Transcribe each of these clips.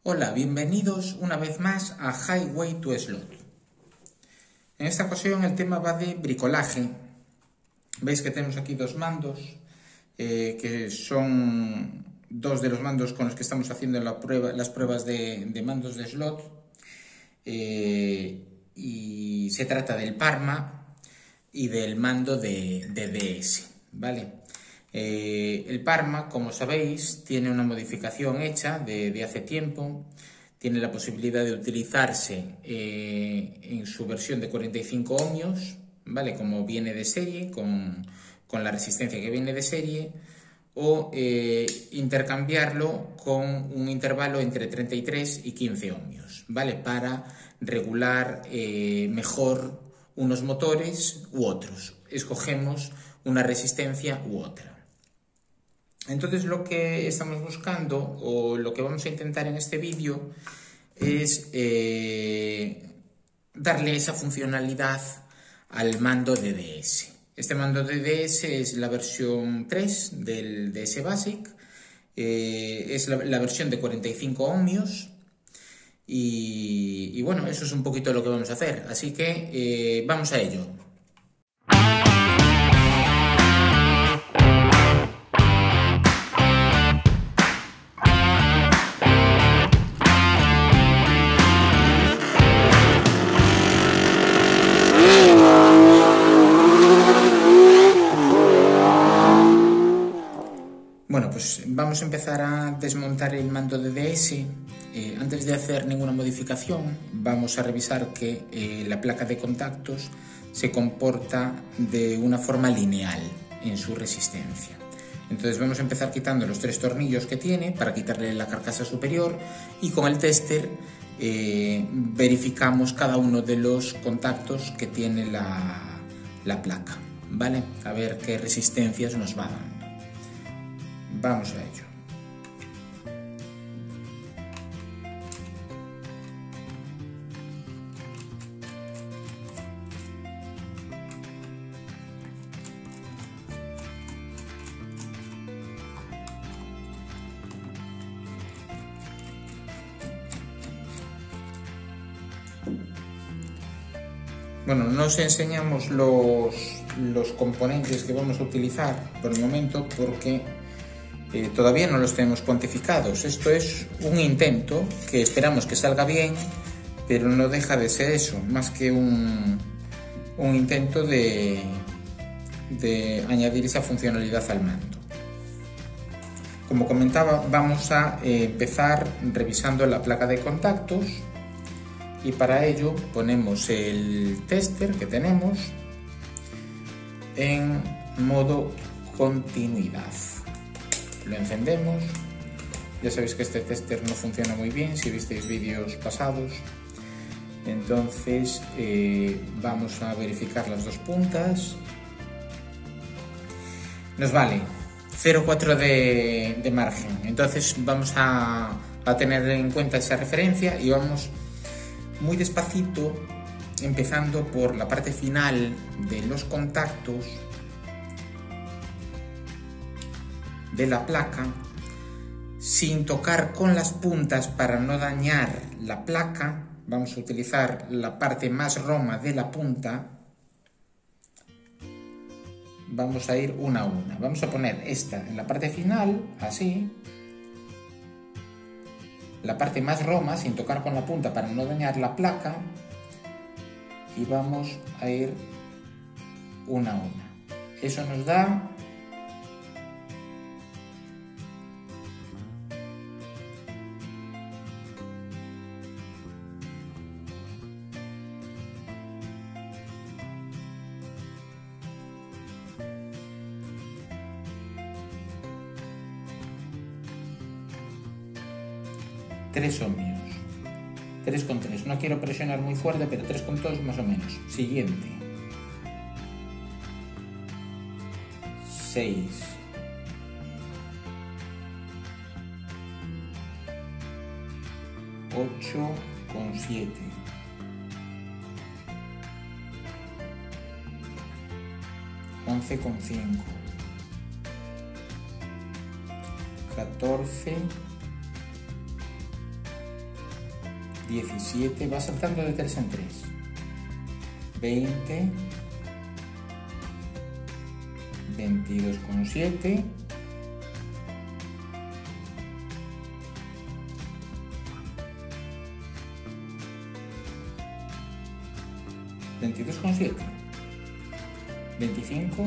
Hola, bienvenidos una vez más a Highway to Slot. En esta ocasión el tema va de bricolaje. Veis que tenemos aquí dos mandos, que son dos de los mandos con los que estamos haciendo las pruebas de mandos de slot. Y se trata del Parma y del mando de DS, ¿vale? El Parma, como sabéis, tiene una modificación hecha de hace tiempo. Tiene la posibilidad de utilizarse en su versión de 45 ohmios, ¿vale? Como viene de serie, con la resistencia que viene de serie, o intercambiarlo con un intervalo entre 33 y 15 ohmios, ¿vale? Para regular mejor unos motores u otros. Escogemos una resistencia u otra. Entonces lo que estamos buscando, o lo que vamos a intentar en este vídeo, es darle esa funcionalidad al mando de DS. Este mando de DS es la versión 3 del DS Basic, es la versión de 45 ohmios y bueno, eso es un poquito lo que vamos a hacer, así que vamos a ello. Bueno, pues vamos a empezar a desmontar el mando de DS. Antes de hacer ninguna modificación, vamos a revisar que la placa de contactos se comporta de una forma lineal en su resistencia. Entonces vamos a empezar quitando los 3 tornillos que tiene para quitarle la carcasa superior, y con el tester verificamos cada uno de los contactos que tiene la placa, ¿vale? A ver qué resistencias nos va dando. Vamos a ello. Bueno, no os enseñamos los componentes que vamos a utilizar por el momento porque todavía no los tenemos cuantificados. Esto es un intento que esperamos que salga bien, pero no deja de ser eso, más que un intento de añadir esa funcionalidad al mando. Como comentaba, vamos a empezar revisando la placa de contactos, y para ello ponemos el tester que tenemos en modo continuidad. Lo encendemos. Ya sabéis que este tester no funciona muy bien si visteis vídeos pasados. Entonces vamos a verificar las dos puntas. Nos vale 0,4 de margen. Entonces vamos a tener en cuenta esa referencia y vamos muy despacito, empezando por la parte final de los contactos de la placa, sin tocar con las puntas para no dañar la placa. Vamos a utilizar la parte más roma de la punta. Vamos a ir una a una. Vamos a poner esta en la parte final, así. La parte más roma, sin tocar con la punta para no dañar la placa. Y vamos a ir una a una. Eso nos da 3 ohmios. 3,3. No quiero presionar muy fuerte, pero 3,2 más o menos. Siguiente. 6. 8,7. 11,5. 14. 17, va saltando de 3 en 3. 20, 22,7, 22,7, 25,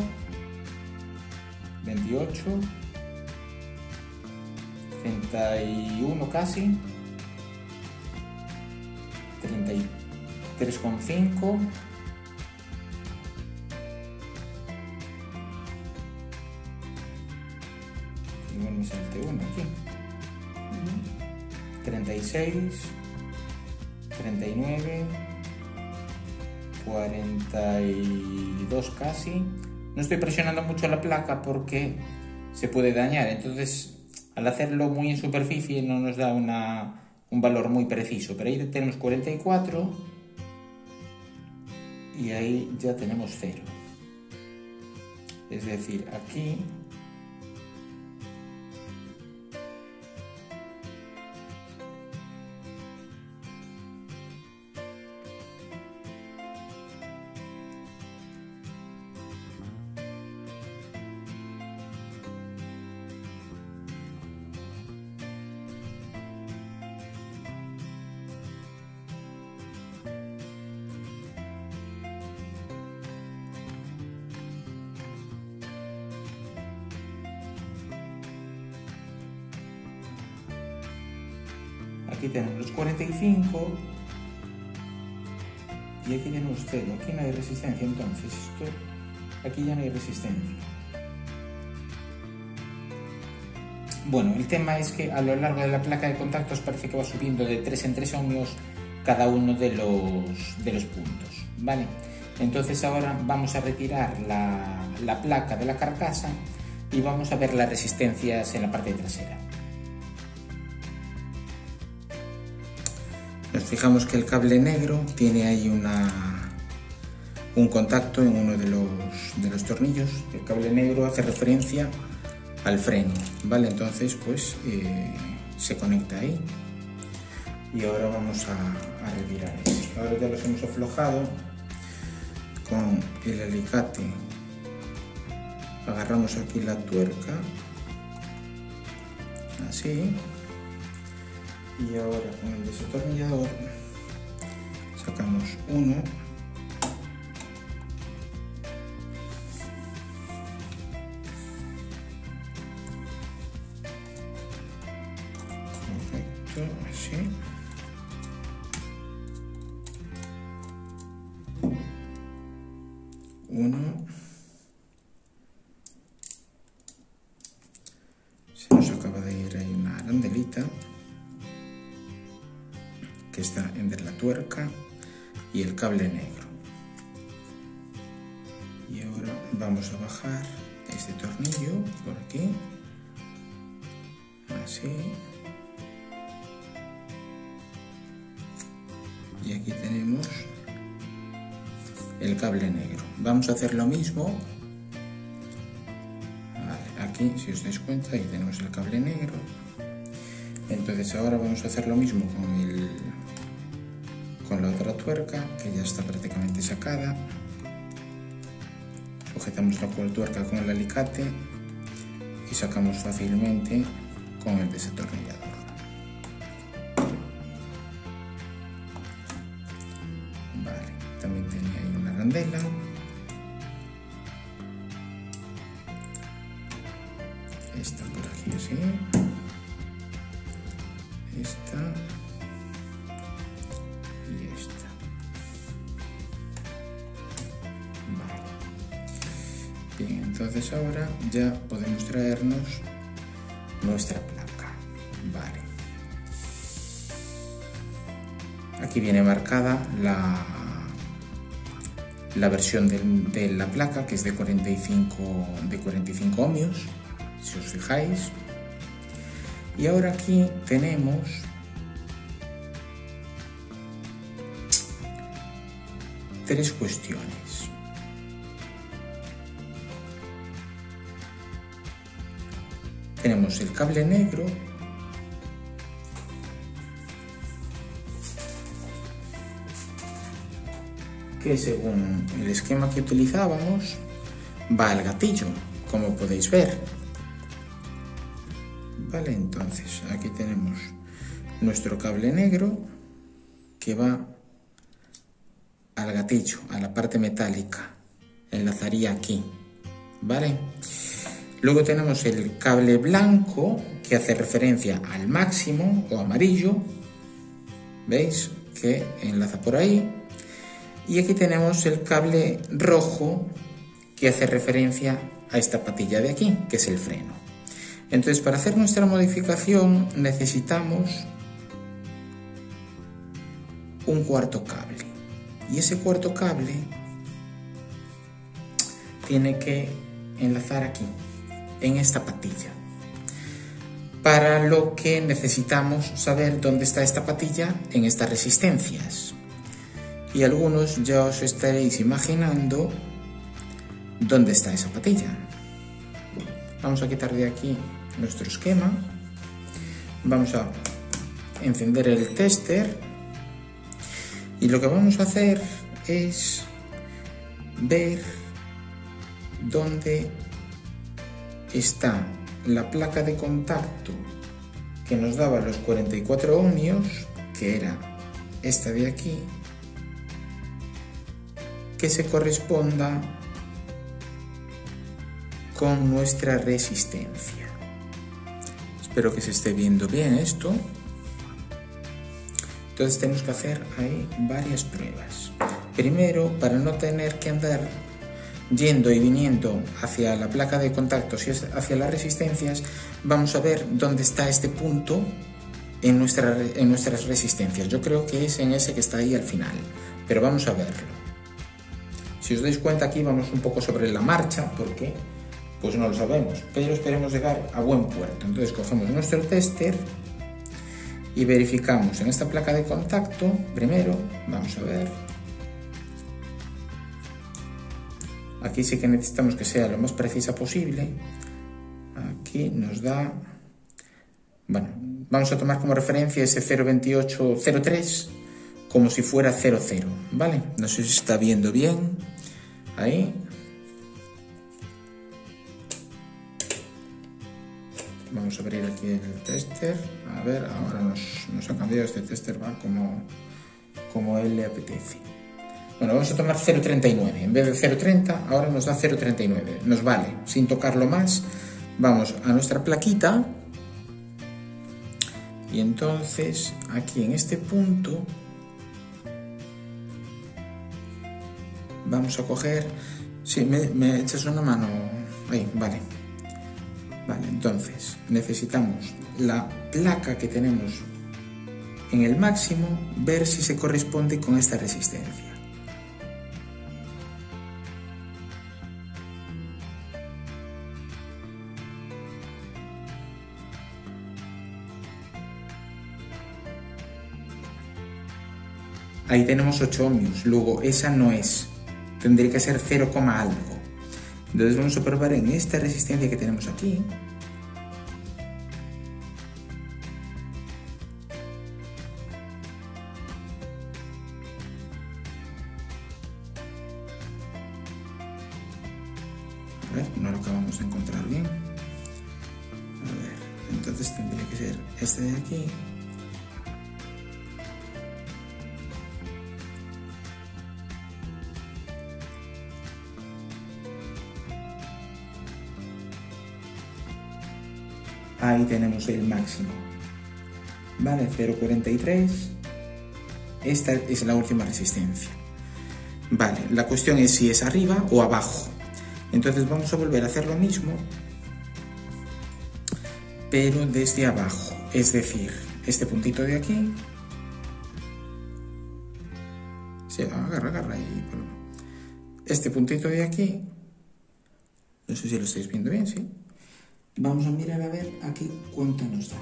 28, 31 casi, 33,5, 36, 39, 42 casi. No estoy presionando mucho la placa porque se puede dañar, entonces al hacerlo muy en superficie no nos da un valor muy preciso, pero ahí tenemos 44 y ahí ya tenemos 0. Es decir, aquí tenemos los 45 y aquí tenemos 0. Aquí no hay resistencia, entonces aquí ya no hay resistencia. Bueno, el tema es que a lo largo de la placa de contactos parece que va subiendo de 3 en 3 ohmios cada uno de los puntos, ¿vale? Entonces ahora vamos a retirar la placa de la carcasa y vamos a ver las resistencias en la parte trasera. Nos fijamos que el cable negro tiene ahí un contacto en uno de los tornillos. El cable negro hace referencia al freno, ¿vale? Entonces pues se conecta ahí. Y ahora vamos a retirar eso. Ahora ya los hemos aflojado con el alicate. Agarramos aquí la tuerca, así. Y ahora con el desatornillador sacamos uno, perfecto, así, uno, se nos acaba de ir ahí una arandelita que está entre la tuerca y el cable negro. Y ahora vamos a bajar este tornillo por aquí, así, y aquí tenemos el cable negro. Vamos a hacer lo mismo. Vale, aquí, si os dais cuenta, ahí tenemos el cable negro. Entonces ahora vamos a hacer lo mismo con la otra tuerca, que ya está prácticamente sacada. Sujetamos la tuerca con el alicate y sacamos fácilmente con el desatornillador. Vale, también tenía ahí una arandela. Esta por aquí así. Esta. Y esta. Vale. Bien, entonces ahora ya podemos traernos nuestra placa. Vale. Aquí viene marcada la versión de la placa, que es de 45 ohmios, si os fijáis. Y ahora aquí tenemos tres cuestiones. Tenemos el cable negro, que según el esquema que utilizábamos va al gatillo, como podéis ver. Vale, entonces aquí tenemos nuestro cable negro que va al gatillo, a la parte metálica, enlazaría aquí, ¿vale? Luego tenemos el cable blanco que hace referencia al máximo o amarillo, ¿veis? Que enlaza por ahí. Y aquí tenemos el cable rojo que hace referencia a esta patilla de aquí, que es el freno. Entonces, para hacer nuestra modificación necesitamos un cuarto cable. Y ese cuarto cable tiene que enlazar aquí, en esta patilla. Para lo que necesitamos saber dónde está esta patilla en estas resistencias. Y algunos ya os estaréis imaginando dónde está esa patilla. Vamos a quitar de aquí nuestro esquema. Vamos a encender el tester. Y lo que vamos a hacer es ver dónde está la placa de contacto que nos daba los 44 ohmios, que era esta de aquí, que se corresponda con nuestra resistencia. Espero que se esté viendo bien esto. Entonces tenemos que hacer ahí varias pruebas. Primero, para no tener que andar yendo y viniendo hacia la placa de contactos y hacia las resistencias, vamos a ver dónde está este punto en nuestras resistencias. Yo creo que es en ese que está ahí al final, pero vamos a verlo. Si os dais cuenta, aquí vamos un poco sobre la marcha, porque pues no lo sabemos, pero esperemos llegar a buen puerto. Entonces cogemos nuestro tester y verificamos en esta placa de contacto. Primero, vamos a ver. Aquí sí que necesitamos que sea lo más precisa posible. Aquí nos da... Bueno, vamos a tomar como referencia ese 02803 como si fuera 00, ¿vale? No sé si se está viendo bien. Ahí. Vamos a abrir aquí el tester. A ver, ahora nos ha cambiado este tester, va como él le apetece. Bueno, vamos a tomar 0,39. En vez de 0,30, ahora nos da 0,39. Nos vale, sin tocarlo más. Vamos a nuestra plaquita. Y entonces, aquí en este punto, vamos a coger... Sí, me echas una mano. Ahí, vale. Vale, entonces necesitamos la placa que tenemos en el máximo, ver si se corresponde con esta resistencia. Ahí tenemos 8 ohmios, luego esa no es, tendría que ser 0, algo. Entonces vamos a probar en esta resistencia que tenemos aquí. A ver, no lo acabamos de encontrar bien. A ver, entonces tendría que ser este de aquí. Ahí tenemos el máximo, vale, 0,43, esta es la última resistencia. Vale, la cuestión es si es arriba o abajo. Entonces vamos a volver a hacer lo mismo, pero desde abajo, es decir, este puntito de aquí, sí, agarra ahí, este puntito de aquí, no sé si lo estáis viendo bien, sí. Vamos a mirar a ver aquí cuánto nos da.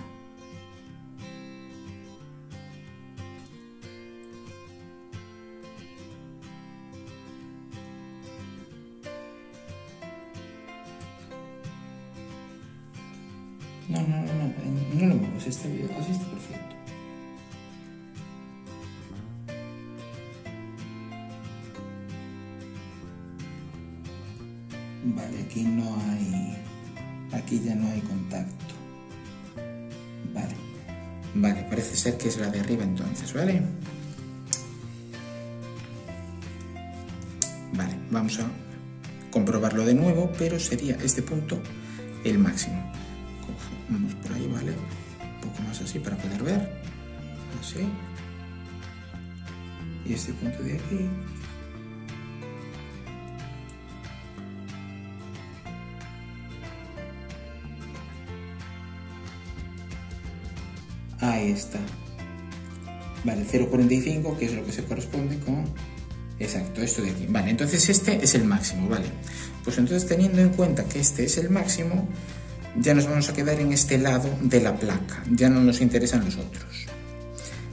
No lo muevas, este video así está perfecto. Vale, aquí no hay... Aquí ya no hay contacto. Vale. Vale, parece ser que es la de arriba entonces, ¿vale? Vale, vamos a comprobarlo de nuevo, pero sería este punto el máximo. Vamos por ahí, ¿vale? Un poco más así para poder ver. Así. Y este punto de aquí. Ahí está. Vale, 0,45, que es lo que se corresponde con... Exacto, esto de aquí. Vale, entonces este es el máximo, ¿vale? Pues entonces, teniendo en cuenta que este es el máximo, ya nos vamos a quedar en este lado de la placa. Ya no nos interesan los otros.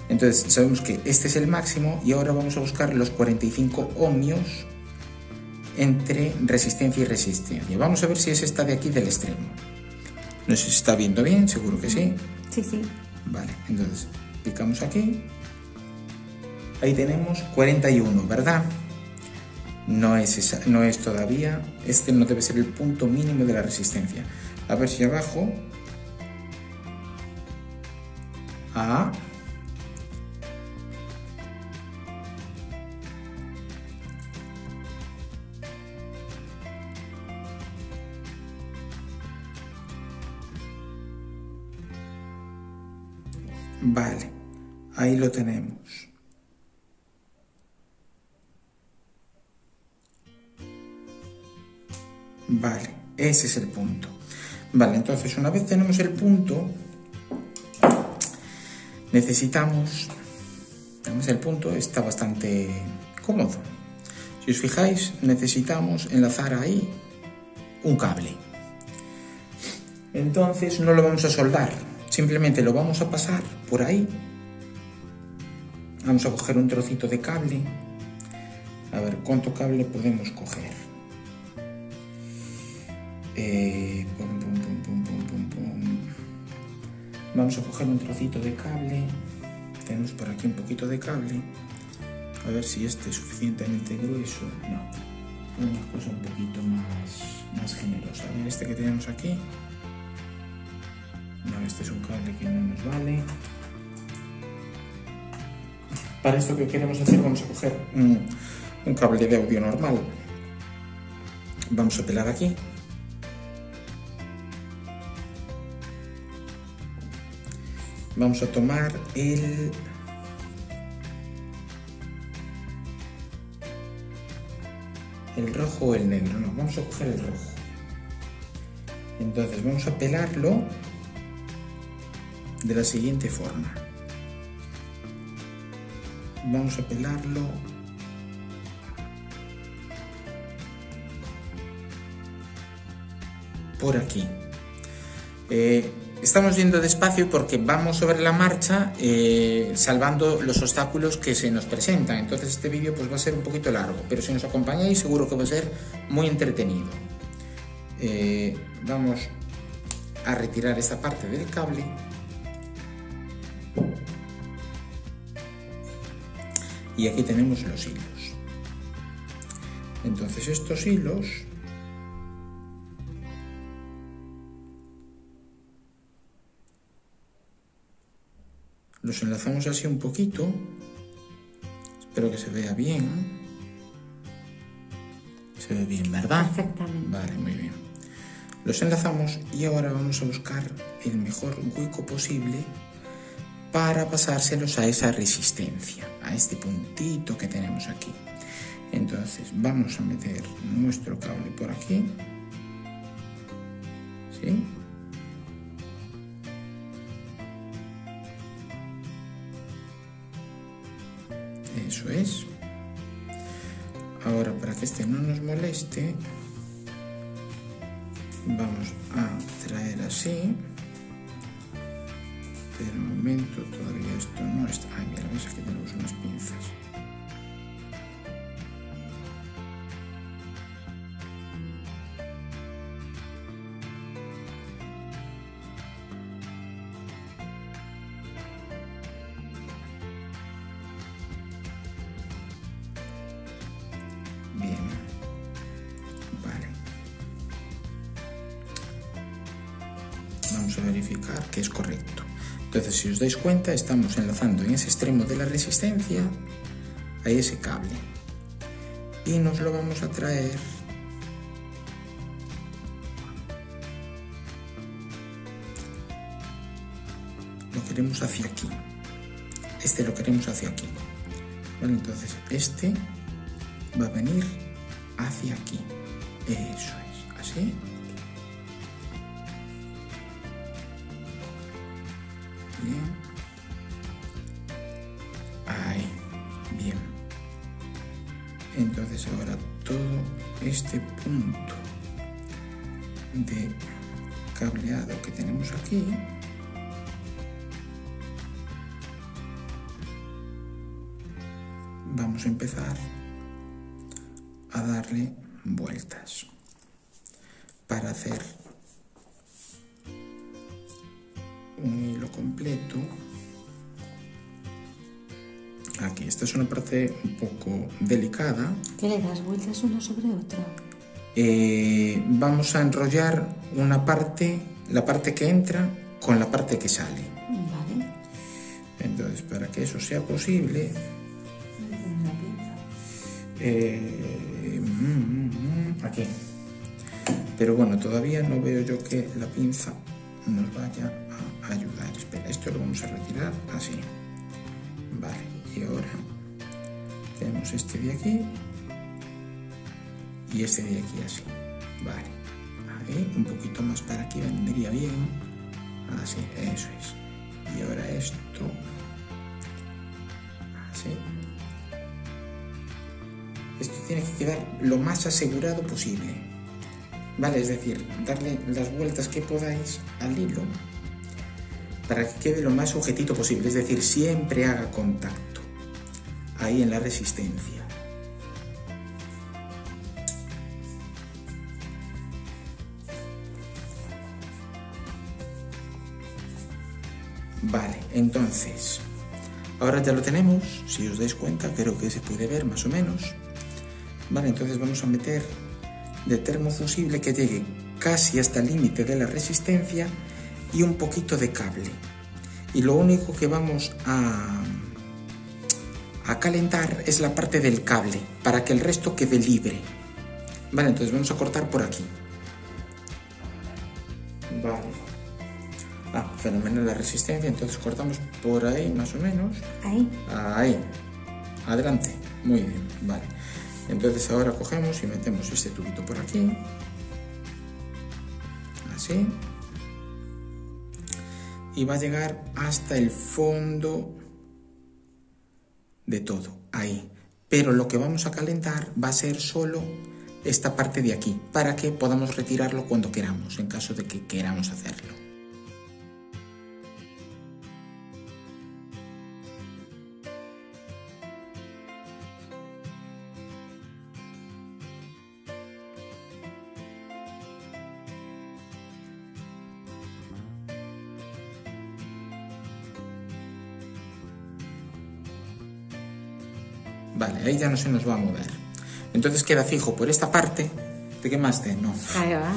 Entonces, sabemos que este es el máximo y ahora vamos a buscar los 45 ohmios entre resistencia y resistencia. Vamos a ver si es esta de aquí del extremo. No sé si se está viendo bien, seguro que sí. Sí, sí. Vale, entonces picamos aquí. Ahí tenemos 41, ¿verdad? No es todavía. Este no debe ser el punto mínimo de la resistencia. A ver si abajo. Vale, ahí lo tenemos. Vale, ese es el punto. Vale, entonces una vez tenemos el punto, necesitamos... el punto está bastante cómodo. Si os fijáis, necesitamos enlazar ahí un cable. Entonces no lo vamos a soldar, simplemente lo vamos a pasar por ahí. Vamos a coger un trocito de cable. A ver, ¿cuánto cable podemos coger? Vamos a coger un trocito de cable. Tenemos por aquí un poquito de cable. A ver si este es suficientemente grueso. No, una cosa un poquito más generosa. A ver, este que tenemos aquí. No, este es un cable que no nos vale. Para esto que queremos hacer vamos a coger un cable de audio normal. Vamos a pelar aquí. Vamos a tomar el rojo o el negro. No, vamos a coger el rojo. Entonces vamos a pelarlo de la siguiente forma. Vamos a pelarlo por aquí. Estamos yendo despacio porque vamos sobre la marcha salvando los obstáculos que se nos presentan. Entonces este vídeo pues va a ser un poquito largo, pero si nos acompañáis seguro que va a ser muy entretenido. Vamos a retirar esta parte del cable. Y aquí tenemos los hilos. Entonces estos hilos los enlazamos así un poquito. Espero que se vea bien. Se ve bien, ¿verdad? Perfectamente. Vale, muy bien. Los enlazamos y ahora vamos a buscar el mejor hueco posible para pasárselos a esa resistencia, a este puntito que tenemos aquí. Entonces vamos a meter nuestro cable por aquí. ¿Sí? Eso es. Ahora, para que este no nos moleste, vamos a traer así. Pero un momento, todavía esto no está. Ay, mira, ves, aquí tenemos unas pinzas. Bien. Vale. vamos a verificar que es correcto. Entonces, si os dais cuenta, estamos enlazando en ese extremo de la resistencia a ese cable y nos lo vamos a traer lo queremos hacia aquí. Este lo queremos hacia aquí. Vale, entonces este va a venir hacia aquí. Eso es, así. Bien. Ahí, bien. Entonces ahora todo este punto de cableado que tenemos aquí vamos a empezar a darle vueltas para hacer un hilo completo. Aquí, esta es una parte un poco delicada. ¿Qué le das vueltas uno sobre otro? Vamos a enrollar una parte, la parte que entra con la parte que sale. Vale. Entonces, para que eso sea posible, aquí. Pero bueno, todavía no veo yo que la pinza nos vaya a ayudar. Espera, esto lo vamos a retirar así. Vale, y ahora tenemos este de aquí y este de aquí así. Vale, ahí, un poquito más para aquí vendría bien. Así, eso es. Y ahora esto, así. Esto tiene que quedar lo más asegurado posible, ¿vale? Es decir, darle las vueltas que podáis al hilo para que quede lo más sujetito posible, es decir, siempre haga contacto ahí en la resistencia. Vale, entonces, ahora ya lo tenemos, si os dais cuenta, creo que se puede ver más o menos. Vale, entonces vamos a meter de termofusible que llegue casi hasta el límite de la resistencia y un poquito de cable. Y lo único que vamos a calentar es la parte del cable para que el resto quede libre. Vale, entonces vamos a cortar por aquí. Vale. Fenomenal la resistencia, entonces cortamos por ahí más o menos. Ahí. Ahí. Adelante. Muy bien, vale. Entonces ahora cogemos y metemos este tubito por aquí, así, y va a llegar hasta el fondo de todo, ahí. Pero lo que vamos a calentar va a ser solo esta parte de aquí, para que podamos retirarlo cuando queramos, en caso de que queramos hacerlo. Vale, ahí ya no se nos va a mover. Entonces queda fijo por esta parte. ¿Te quemaste? No. Ahí va.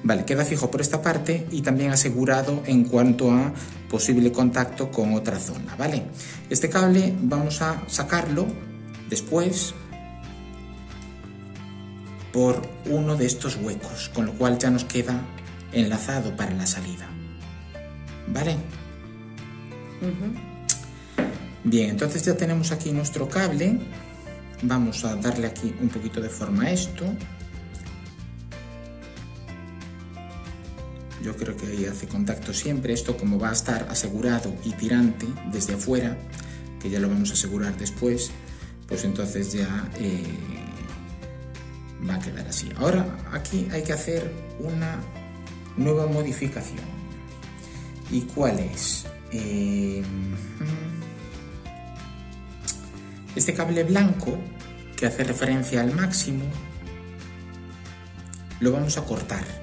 Vale, queda fijo por esta parte y también asegurado en cuanto a posible contacto con otra zona, ¿vale? Este cable vamos a sacarlo después por uno de estos huecos, con lo cual ya nos queda enlazado para la salida, ¿vale? Bien, entonces ya tenemos aquí nuestro cable. Vamos a darle aquí un poquito de forma a esto. Yo creo que ahí hace contacto siempre. Esto, como va a estar asegurado y tirante desde afuera, que ya lo vamos a asegurar después, pues entonces ya va a quedar así. Ahora aquí hay que hacer una nueva modificación. ¿Y cuál es? Este cable blanco, que hace referencia al máximo, lo vamos a cortar.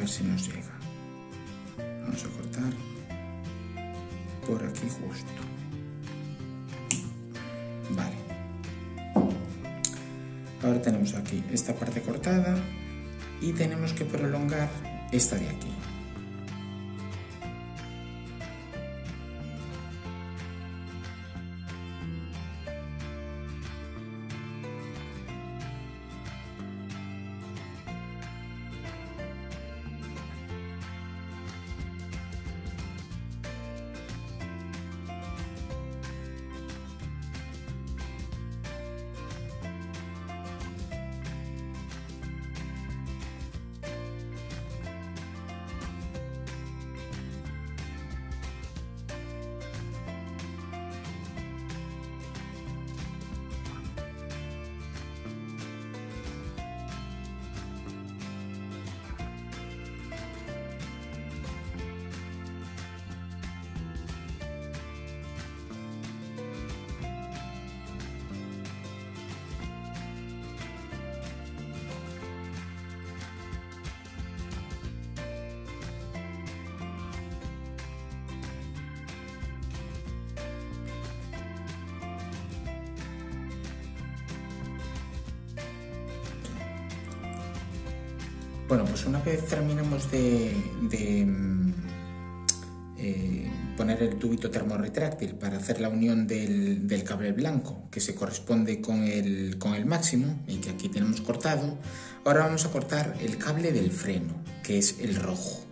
ver si nos llega. Vamos a cortar por aquí justo. Vale. Ahora tenemos aquí esta parte cortada y tenemos que prolongar esta de aquí. Bueno, pues una vez terminamos de poner el tubito termorretráctil para hacer la unión del cable blanco que se corresponde con el máximo y que aquí tenemos cortado, ahora vamos a cortar el cable del freno, que es el rojo.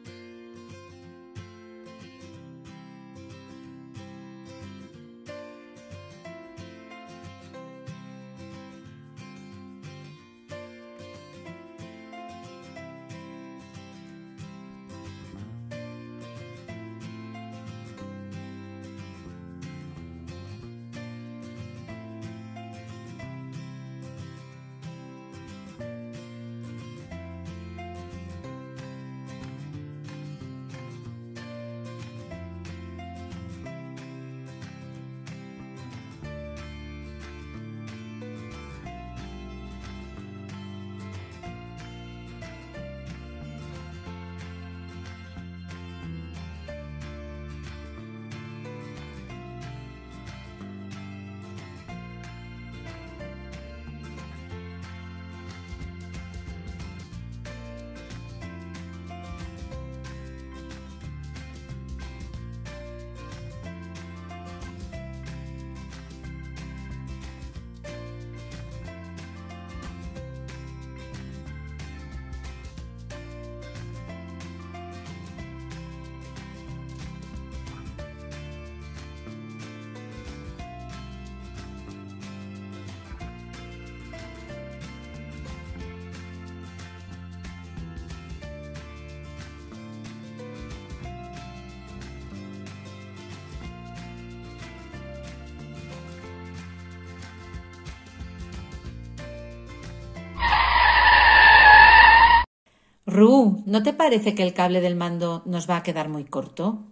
Ru, ¿no te parece que el cable del mando nos va a quedar muy corto?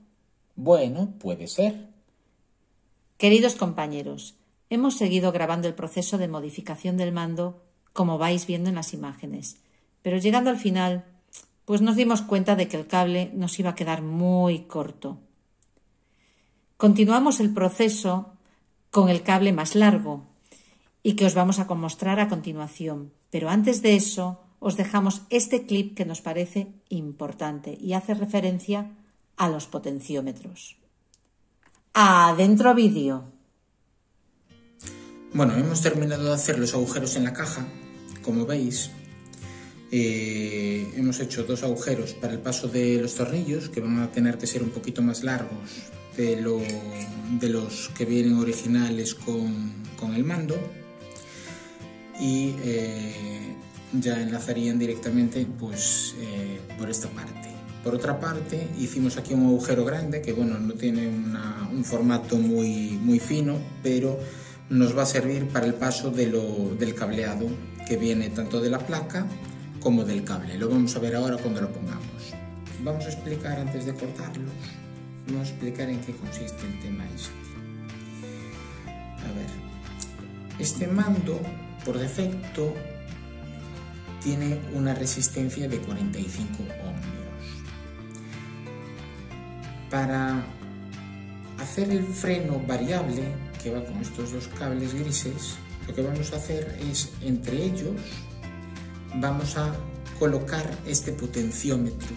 Bueno, puede ser. Queridos compañeros, hemos seguido grabando el proceso de modificación del mando, como vais viendo en las imágenes, pero llegando al final, pues nos dimos cuenta de que el cable nos iba a quedar muy corto. Continuamos el proceso con el cable más largo y que os vamos a mostrar a continuación, pero antes de eso os dejamos este clip que nos parece importante y hace referencia a los potenciómetros. ¡Adentro vídeo! Bueno, hemos terminado de hacer los agujeros en la caja, como veis. Hemos hecho 2 agujeros para el paso de los tornillos, que van a tener que ser un poquito más largos de los que vienen originales con el mando. Y ya enlazarían directamente pues, por esta parte. Por otra parte, hicimos aquí un agujero grande que bueno, no tiene un formato muy fino, pero nos va a servir para el paso del cableado que viene tanto de la placa como del cable. Lo vamos a ver ahora cuando lo pongamos. Vamos a explicar antes de cortarlos, vamos a explicar en qué consiste el tema este. A ver, este mando por defecto tiene una resistencia de 45 ohmios. Para hacer el freno variable, que va con estos dos cables grises, lo que vamos a hacer es, entre ellos, vamos a colocar este potenciómetro,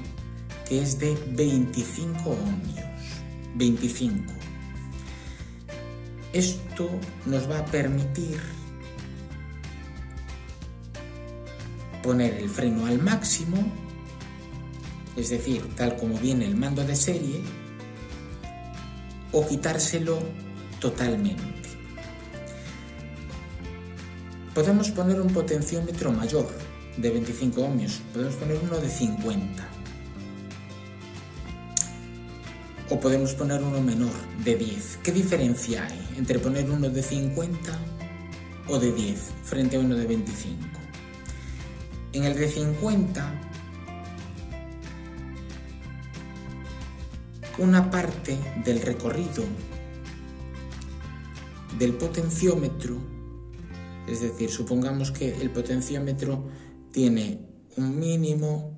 que es de 25 ohmios. 25. Esto nos va a permitir poner el freno al máximo, es decir, tal como viene el mando de serie, o quitárselo totalmente. Podemos poner un potenciómetro mayor de 25 ohmios, podemos poner uno de 50. O podemos poner uno menor, de 10. ¿Qué diferencia hay entre poner uno de 50 o de 10 frente a uno de 25? En el de 50, una parte del recorrido del potenciómetro, es decir, supongamos que el potenciómetro tiene un mínimo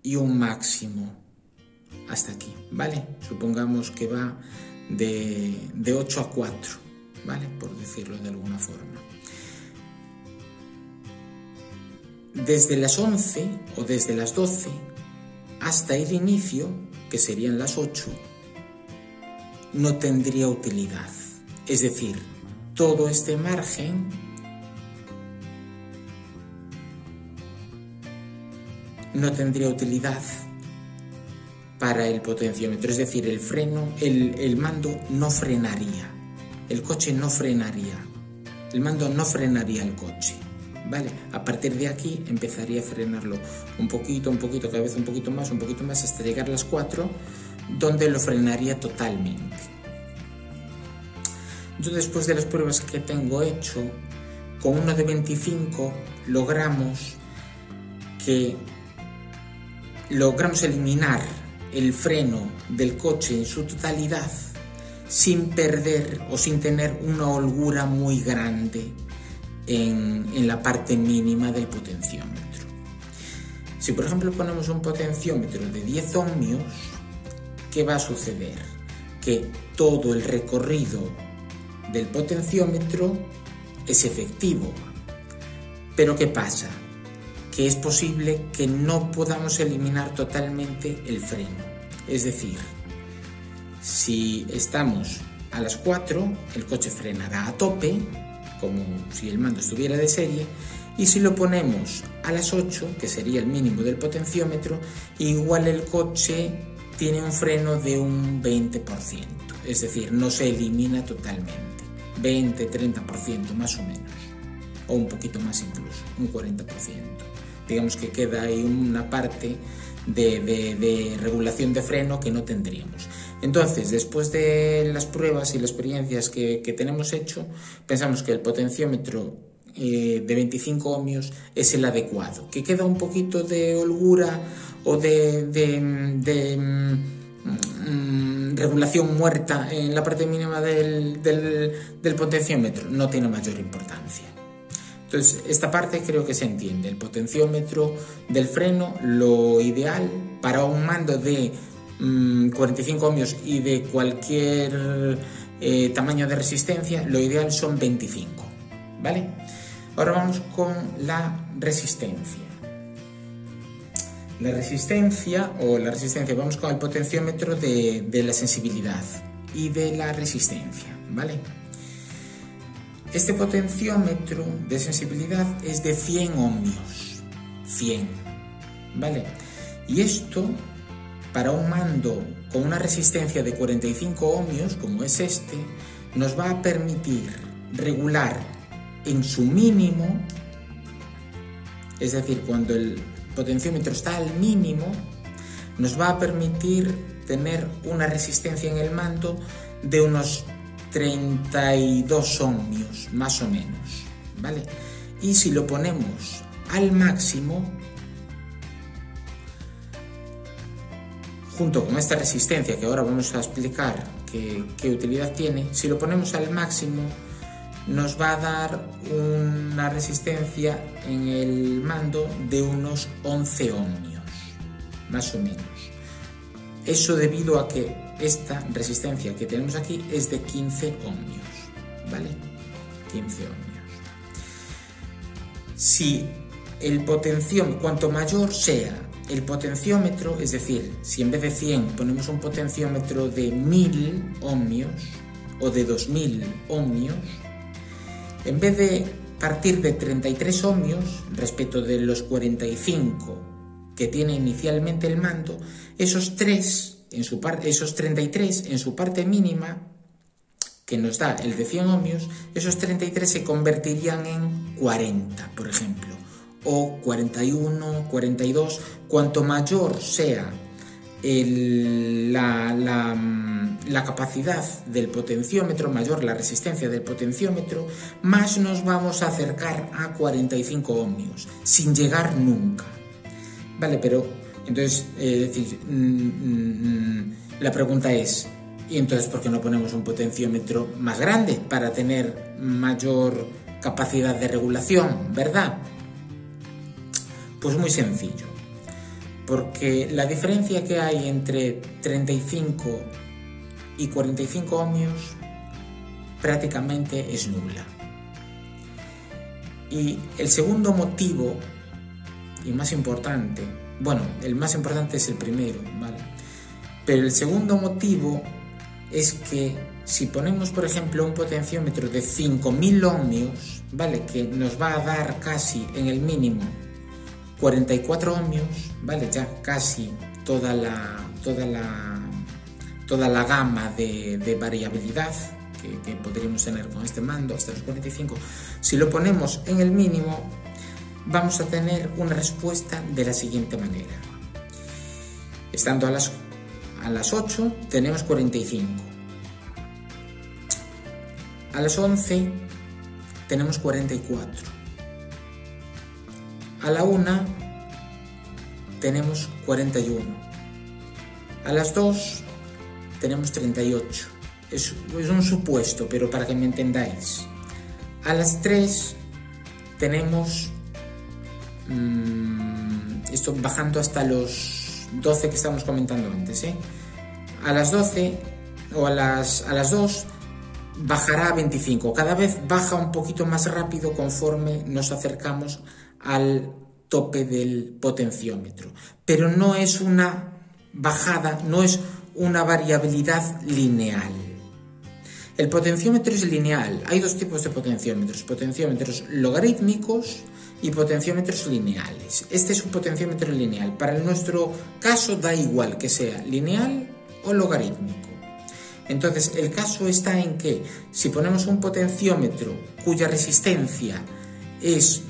y un máximo hasta aquí, ¿vale? Supongamos que va de 8 a 4, ¿vale? Por decirlo de alguna forma. Desde las 11 o desde las 12 hasta el inicio, que serían las 8, no tendría utilidad. Es decir, todo este margen no tendría utilidad para el potenciómetro, es decir, el freno, el mando no frenaría, el coche no frenaría, el mando no frenaría el coche, ¿vale? A partir de aquí empezaría a frenarlo un poquito, cada vez un poquito más, hasta llegar a las 4, donde lo frenaría totalmente. Yo, después de las pruebas que tengo hecho, con uno de 25 logramos eliminar el freno del coche en su totalidad sin perder o sin tener una holgura muy grande en la parte mínima del potenciómetro. Si por ejemplo ponemos un potenciómetro de 10 ohmios, ¿qué va a suceder? Que todo el recorrido del potenciómetro es efectivo. Pero ¿qué pasa? Que es posible que no podamos eliminar totalmente el freno. Es decir, si estamos a las 4, el coche frenará a tope, como si el mando estuviera de serie, y si lo ponemos a las 8, que sería el mínimo del potenciómetro, igual el coche tiene un freno de un 20%, es decir, no se elimina totalmente, 20-30% más o menos, o un poquito más incluso, un 40%. Digamos que queda ahí una parte de regulación de freno que no tendríamos. Entonces, después de las pruebas y las experiencias que tenemos hecho, pensamos que el potenciómetro de 25 ohmios es el adecuado, que queda un poquito de holgura o de regulación muerta en la parte mínima del potenciómetro, no tiene mayor importancia. Entonces, esta parte creo que se entiende. El potenciómetro del freno, lo ideal para un mando de 45 ohmios y de cualquier tamaño de resistencia, lo ideal son 25, ¿vale? Ahora vamos con la resistencia. La resistencia, vamos con el potenciómetro de la sensibilidad y de la resistencia, ¿vale? Este potenciómetro de sensibilidad es de 100 ohmios, 100, ¿vale? Y esto, para un mando con una resistencia de 45 ohmios, como es este, nos va a permitir regular en su mínimo, es decir, cuando el potenciómetro está al mínimo, nos va a permitir tener una resistencia en el mando de unos 32 ohmios, más o menos, ¿vale? Y si lo ponemos al máximo, junto con esta resistencia que ahora vamos a explicar qué utilidad tiene, si lo ponemos al máximo, nos va a dar una resistencia en el mando de unos 11 ohmios, más o menos. Eso debido a que esta resistencia que tenemos aquí es de 15 ohmios, ¿vale? 15 ohmios. Si el potenciómetro, cuanto mayor sea el potenciómetro, es decir, si en vez de 100 ponemos un potenciómetro de 1000 ohmios o de 2000 ohmios, en vez de partir de 33 ohmios respecto de los 45 que tiene inicialmente el mando, esos 33 en su parte mínima, que nos da el de 100 ohmios, esos 33 se convertirían en 40, por ejemplo, o 41, 42, cuanto mayor sea la capacidad del potenciómetro, mayor la resistencia del potenciómetro, más nos vamos a acercar a 45 ohmios, sin llegar nunca. Vale, pero entonces, la pregunta es, ¿y entonces por qué no ponemos un potenciómetro más grande para tener mayor capacidad de regulación, verdad? Pues muy sencillo, porque la diferencia que hay entre 35 y 45 ohmios prácticamente es nula. Y el segundo motivo, y más importante, bueno, el más importante es el primero, ¿vale? Pero el segundo motivo es que si ponemos, por ejemplo, un potenciómetro de 5000 ohmios, ¿vale? Que nos va a dar casi en el mínimo 44 ohmios, ¿vale? Ya casi toda la gama de variabilidad que podríamos tener con este mando hasta los 45. Si lo ponemos en el mínimo, vamos a tener una respuesta de la siguiente manera. Estando a las 8 tenemos 45. A las 11 tenemos 44. A la 1 tenemos 41. A las 2 tenemos 38. Es un supuesto, pero para que me entendáis. A las 3 tenemos, esto bajando hasta los 12 que estábamos comentando antes, a las 12 o a las 2 bajará a 25. Cada vez baja un poquito más rápido conforme nos acercamos al tope del potenciómetro, pero no es una bajada, no es una variabilidad lineal. El potenciómetro es lineal. Hay dos tipos de potenciómetros logarítmicos y potenciómetros lineales. Este es un potenciómetro lineal. Para nuestro caso da igual que sea lineal o logarítmico. Entonces, el caso está en que si ponemos un potenciómetro cuya resistencia es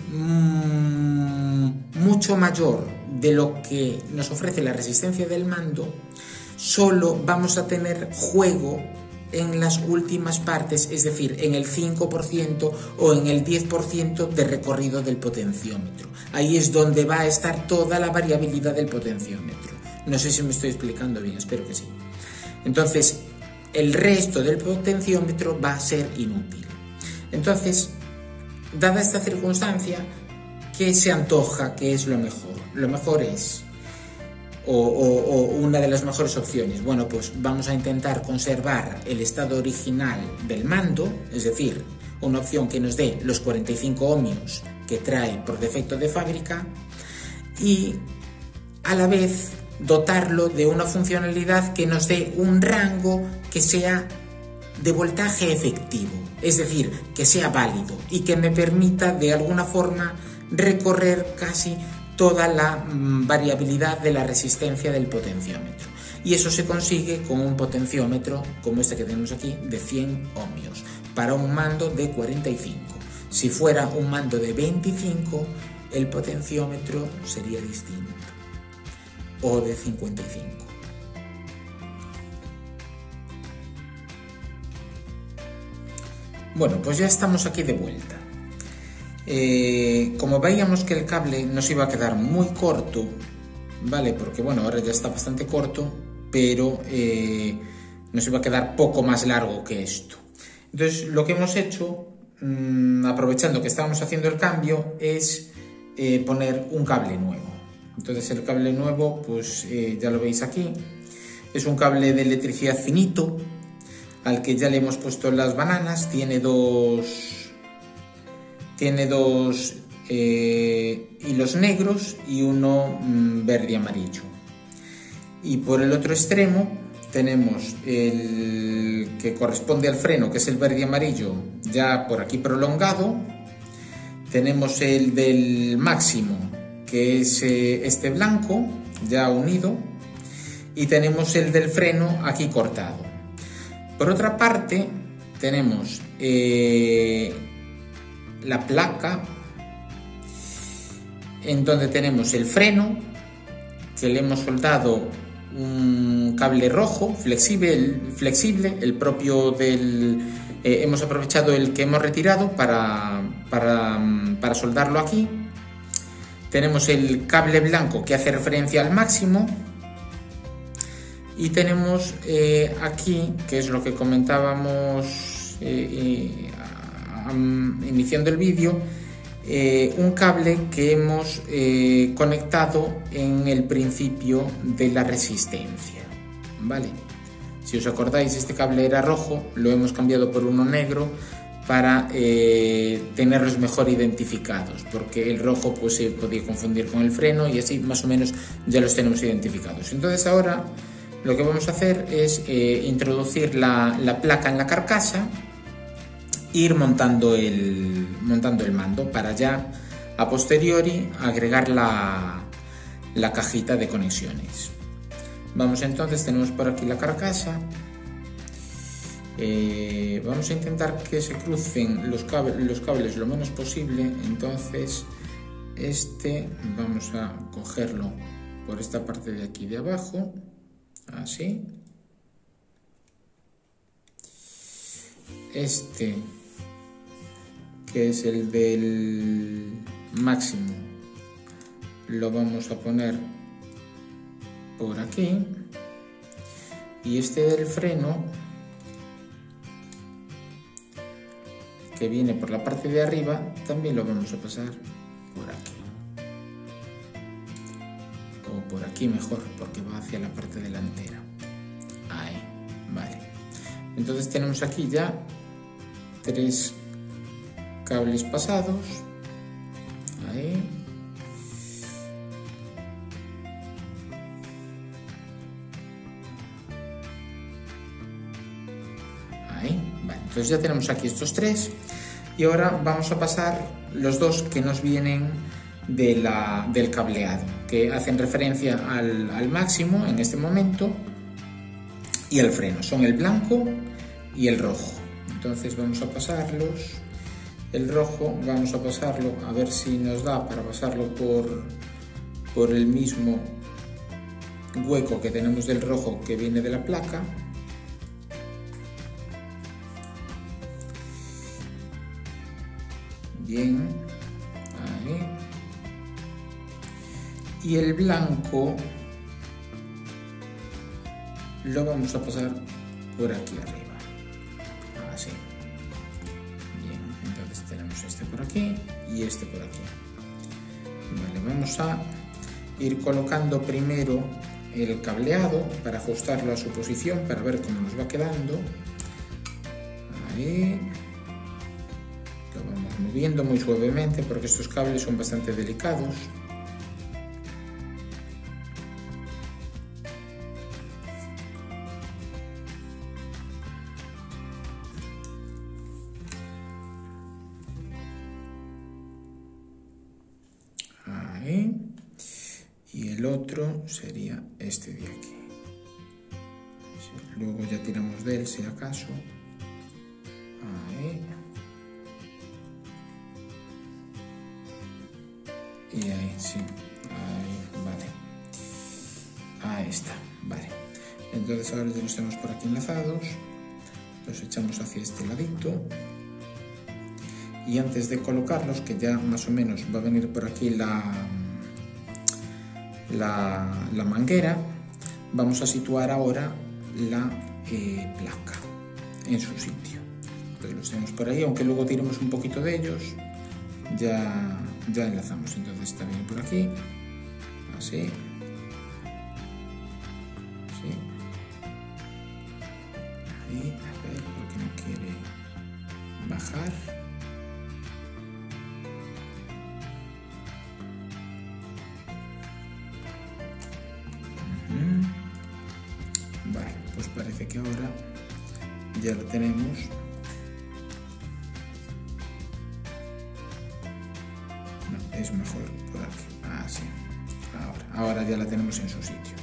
mucho mayor de lo que nos ofrece la resistencia del mando, solo vamos a tener juego en las últimas partes, es decir, en el 5% o en el 10% de recorrido del potenciómetro. Ahí es donde va a estar toda la variabilidad del potenciómetro. No sé si me estoy explicando bien, espero que sí. Entonces, el resto del potenciómetro va a ser inútil. Entonces, dada esta circunstancia, ¿qué se antoja que es lo mejor? Lo mejor es, o una de las mejores opciones, bueno, pues vamos a intentar conservar el estado original del mando, es decir, una opción que nos dé los 45 ohmios que trae por defecto de fábrica, y a la vez dotarlo de una funcionalidad que nos dé un rango que sea de voltaje efectivo, es decir, que sea válido y que me permita de alguna forma recorrer casi toda la variabilidad de la resistencia del potenciómetro. Y eso se consigue con un potenciómetro como este que tenemos aquí de 100 ohmios para un mando de 45. Si fuera un mando de 25, el potenciómetro sería distinto, o de 55. Bueno, pues ya estamos aquí de vuelta. Como veíamos que el cable nos iba a quedar muy corto, ¿vale? Porque bueno, ahora ya está bastante corto, pero nos iba a quedar poco más largo que esto. Entonces lo que hemos hecho, aprovechando que estábamos haciendo el cambio, es poner un cable nuevo. Entonces el cable nuevo, pues ya lo veis aquí, Es un cable de electricidad finito al que ya le hemos puesto las bananas. Tiene dos hilos negros y uno verde y amarillo. Y por el otro extremo tenemos el que corresponde al freno, que es el verde y amarillo, ya por aquí prolongado. Tenemos el del máximo, que es este blanco, ya unido. Y tenemos el del freno aquí cortado. Por otra parte, tenemos la placa, en donde tenemos el freno, que le hemos soldado un cable rojo flexible, el propio del... hemos aprovechado el que hemos retirado para soldarlo aquí. Tenemos el cable blanco que hace referencia al máximo. Y tenemos aquí, que es lo que comentábamos iniciando el vídeo, un cable que hemos conectado en el principio de la resistencia, ¿vale? Si os acordáis, este cable era rojo, lo hemos cambiado por uno negro para tenerlos mejor identificados, porque el rojo pues se podía confundir con el freno y así más o menos ya los tenemos identificados. Entonces ahora lo que vamos a hacer es introducir la placa en la carcasa e ir montando el mando para ya a posteriori agregar la cajita de conexiones. Vamos entonces, tenemos por aquí la carcasa. Vamos a intentar que se crucen los cables lo menos posible. Entonces vamos a cogerlo por esta parte de aquí de abajo, así. Que es el del máximo, lo vamos a poner por aquí, y este del freno, que viene por la parte de arriba, también lo vamos a pasar por aquí, o por aquí mejor, porque va hacia la parte delantera. Ahí, vale. Entonces tenemos aquí ya 3 cables pasados. Ahí. Ahí, vale. Entonces ya tenemos aquí estos 3 y ahora vamos a pasar los 2 que nos vienen del cableado, que hacen referencia al máximo en este momento y al freno. Son el blanco y el rojo. Entonces vamos a pasarlos. El rojo vamos a pasarlo, a ver si nos da para pasarlo por el mismo hueco que tenemos del rojo que viene de la placa. Bien, ahí. Y el blanco lo vamos a pasar por aquí arriba, así. Tenemos este por aquí y este por aquí. Vale, vamos a ir colocando primero el cableado para ajustarlo a su posición, para ver cómo nos va quedando. Ahí. Lo vamos moviendo muy suavemente porque estos cables son bastante delicados. Y el otro sería este de aquí. Luego ya tiramos de él si acaso. Ahí. Y ahí, sí. Ahí, vale. Ahí está, vale. Entonces ahora ya los tenemos por aquí enlazados. Los echamos hacia este ladito. Y antes de colocarlos, que ya más o menos va a venir por aquí la manguera, vamos a situar ahora la placa en su sitio. Entonces los tenemos por ahí, aunque luego tiremos un poquito de ellos, ya enlazamos. Entonces está bien por aquí, así, así, Ahí, a ver, porque no quiere bajar. Vale, pues parece que ahora ya lo tenemos. No, es mejor por aquí. Ah, sí. Ahora ya la tenemos en su sitio.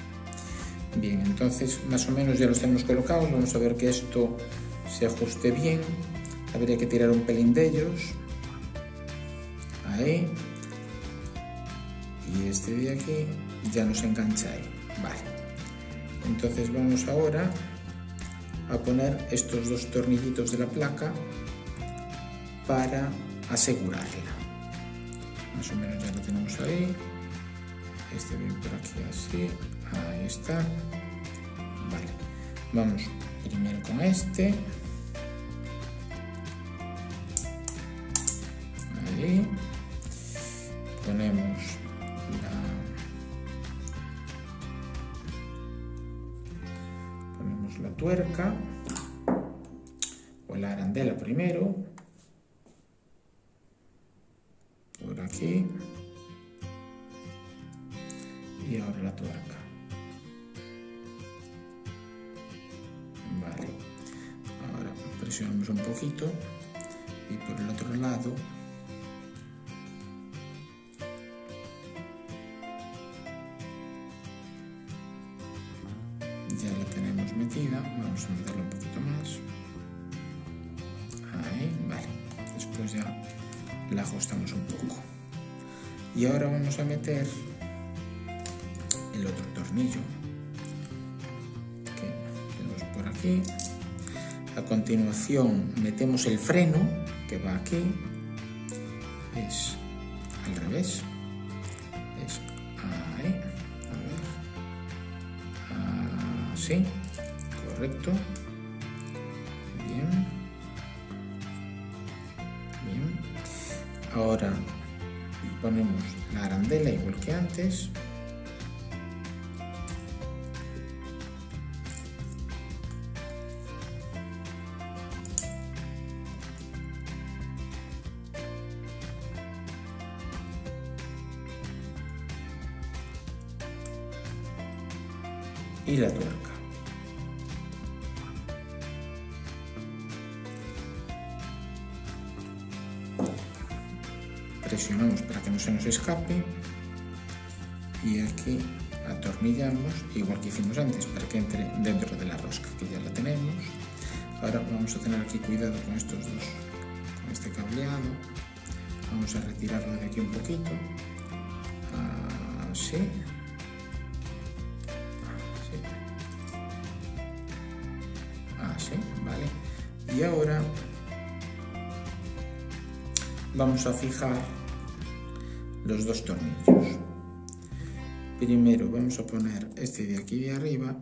Bien, entonces más o menos ya los tenemos colocados. Vamos a ver que esto se ajuste bien. Habría que tirar un pelín de ellos. Ahí. Y este de aquí ya nos engancha ahí. Vale. Entonces vamos ahora a poner estos dos tornillitos de la placa para asegurarla. Más o menos ya lo tenemos ahí. Este viene por aquí así. Ahí está. Vale. Vamos primero con este. Ahí. Ponemos la tuerca o la arandela primero. Por aquí. Y ahora la tuerca. Vale. Ahora presionamos un poquito y por el otro lado ya la tenemos metida. Vamos a meterla un poquito más. Ahí, vale. Después ya la ajustamos un poco. Y ahora vamos a meter el otro tornillo que tenemos por aquí. A continuación metemos el freno que va aquí. Es al revés. Es ahí. A ver. Así. Correcto. Bien. Bien. Ahora ponemos la arandela igual que antes. Y la tuerca. Presionamos para que no se nos escape y aquí atornillamos igual que hicimos antes para que entre dentro de la rosca, que ya la tenemos. Ahora vamos a tener aquí cuidado con estos dos, con este cableado. Vamos a retirarlo de aquí un poquito, así. Así, vale. Y ahora vamos a fijar los dos tornillos. Primero vamos a poner este de aquí de arriba,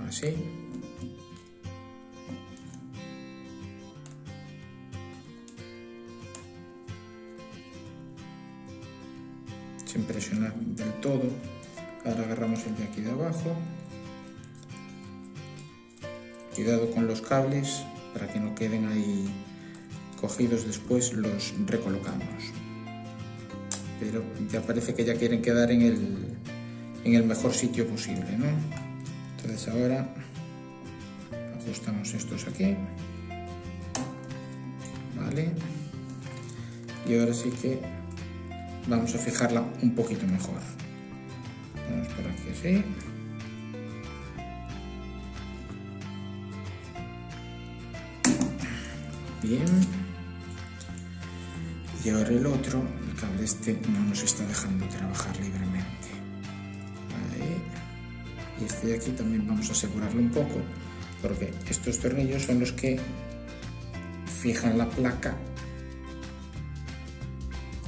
así. Sin presionar del todo. Ahora agarramos el de aquí de abajo. Cuidado con los cables para que no queden ahí cogidos, después los recolocamos. Pero ya parece que ya quieren quedar en el mejor sitio posible, ¿no? Entonces ahora ajustamos estos aquí. Vale. Y ahora sí que vamos a fijarla un poquito mejor. Vamos por aquí así. Bien. Y ahora el otro, el cable este no nos está dejando trabajar libremente. Ahí. Y este de aquí también vamos a asegurarlo un poco, porque estos tornillos son los que fijan la placa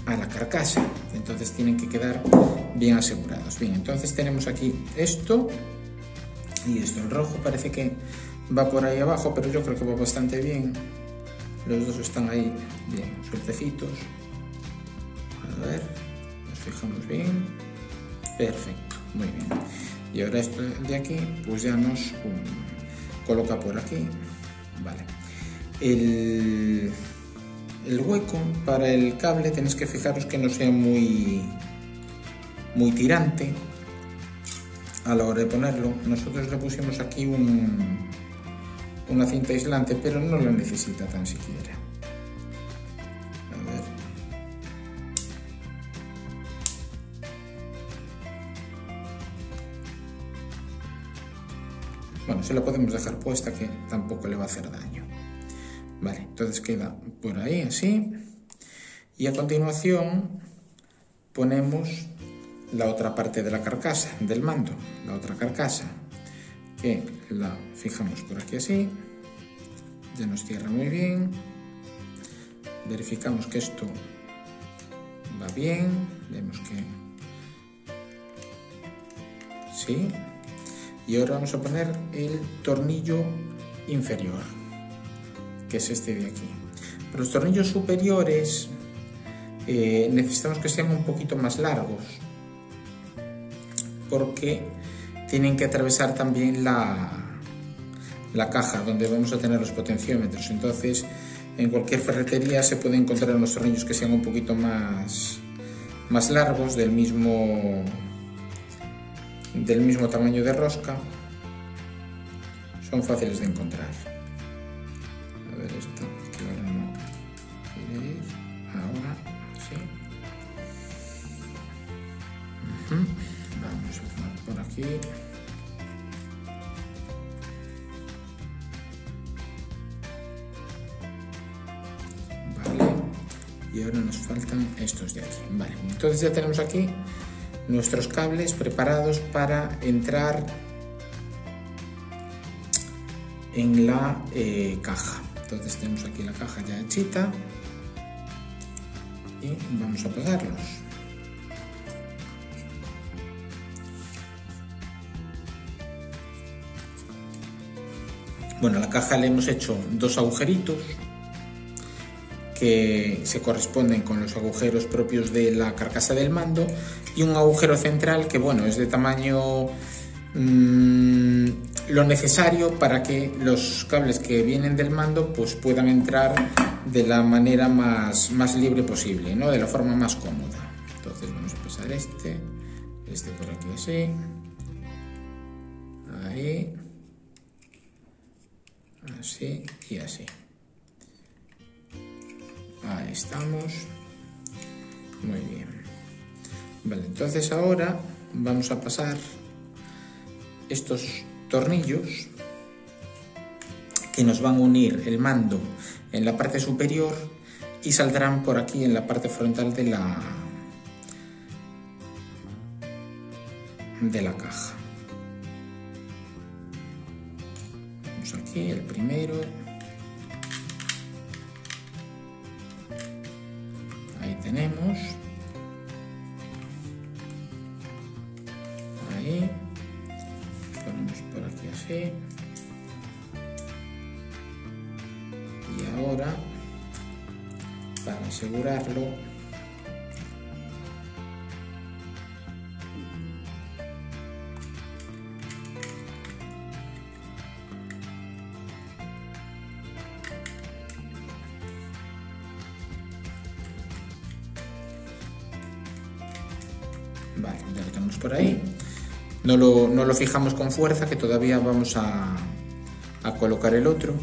a la carcasa, entonces tienen que quedar bien asegurados. Bien, entonces tenemos aquí esto y esto. El rojo parece que va por ahí abajo, pero yo creo que va bastante bien. Los dos están ahí bien sueltecitos. A ver, nos fijamos bien. Perfecto, muy bien. Y ahora esto de aquí pues ya nos coloca por aquí. Vale. El hueco para el cable tenéis que fijaros que no sea muy tirante a la hora de ponerlo. Nosotros le pusimos aquí una cinta aislante, pero no lo necesita tan siquiera. A ver. Bueno, se la podemos dejar puesta, que tampoco le va a hacer daño. Vale, entonces queda por ahí así. Y a continuación ponemos la otra parte de la carcasa, del mando, la otra carcasa, que la fijamos por aquí así. Ya nos cierra muy bien. Verificamos que esto va bien. Vemos que sí. Y ahora vamos a poner el tornillo inferior, que es este de aquí. Para los tornillos superiores necesitamos que sean un poquito más largos, porque tienen que atravesar también la caja donde vamos a tener los potenciómetros. Entonces, en cualquier ferretería se puede encontrar unos tornillos que sean un poquito más largos, del mismo tamaño de rosca. Son fáciles de encontrar. A ver esto, que ahora no quiere ir. Ahora sí. Vamos a poner por aquí. Vale. Y ahora nos faltan estos de aquí. Vale, entonces ya tenemos aquí nuestros cables preparados para entrar en la caja. Entonces tenemos aquí la caja ya hechita y vamos a pegarlos. Bueno, a la caja le hemos hecho dos agujeritos que se corresponden con los agujeros propios de la carcasa del mando, y un agujero central que, bueno, es de tamaño lo necesario para que los cables que vienen del mando pues puedan entrar de la manera más libre posible, ¿no? De la forma más cómoda. Entonces vamos a pasar este por aquí así, ahí, así y así. Ahí estamos. Muy bien. Vale, entonces ahora vamos a pasar estos tornillos que nos van a unir el mando en la parte superior y saldrán por aquí en la parte frontal de la caja. Vamos aquí, el primero. Ahí tenemos. Ahí. Ponemos por aquí así. Y ahora, para asegurarlo, vale, ya lo tenemos por ahí. No lo fijamos con fuerza, que todavía vamos a colocar el otro.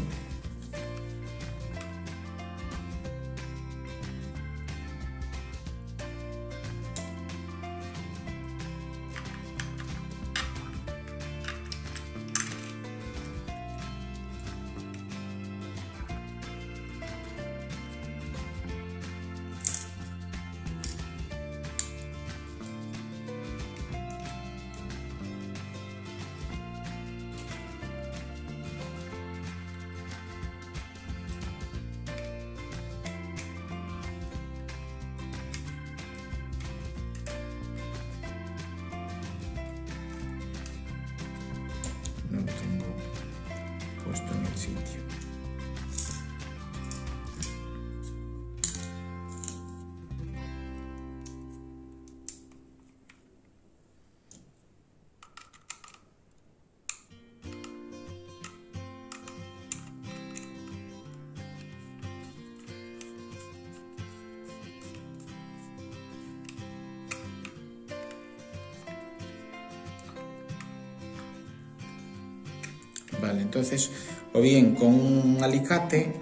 Vale, entonces, o bien con un alicate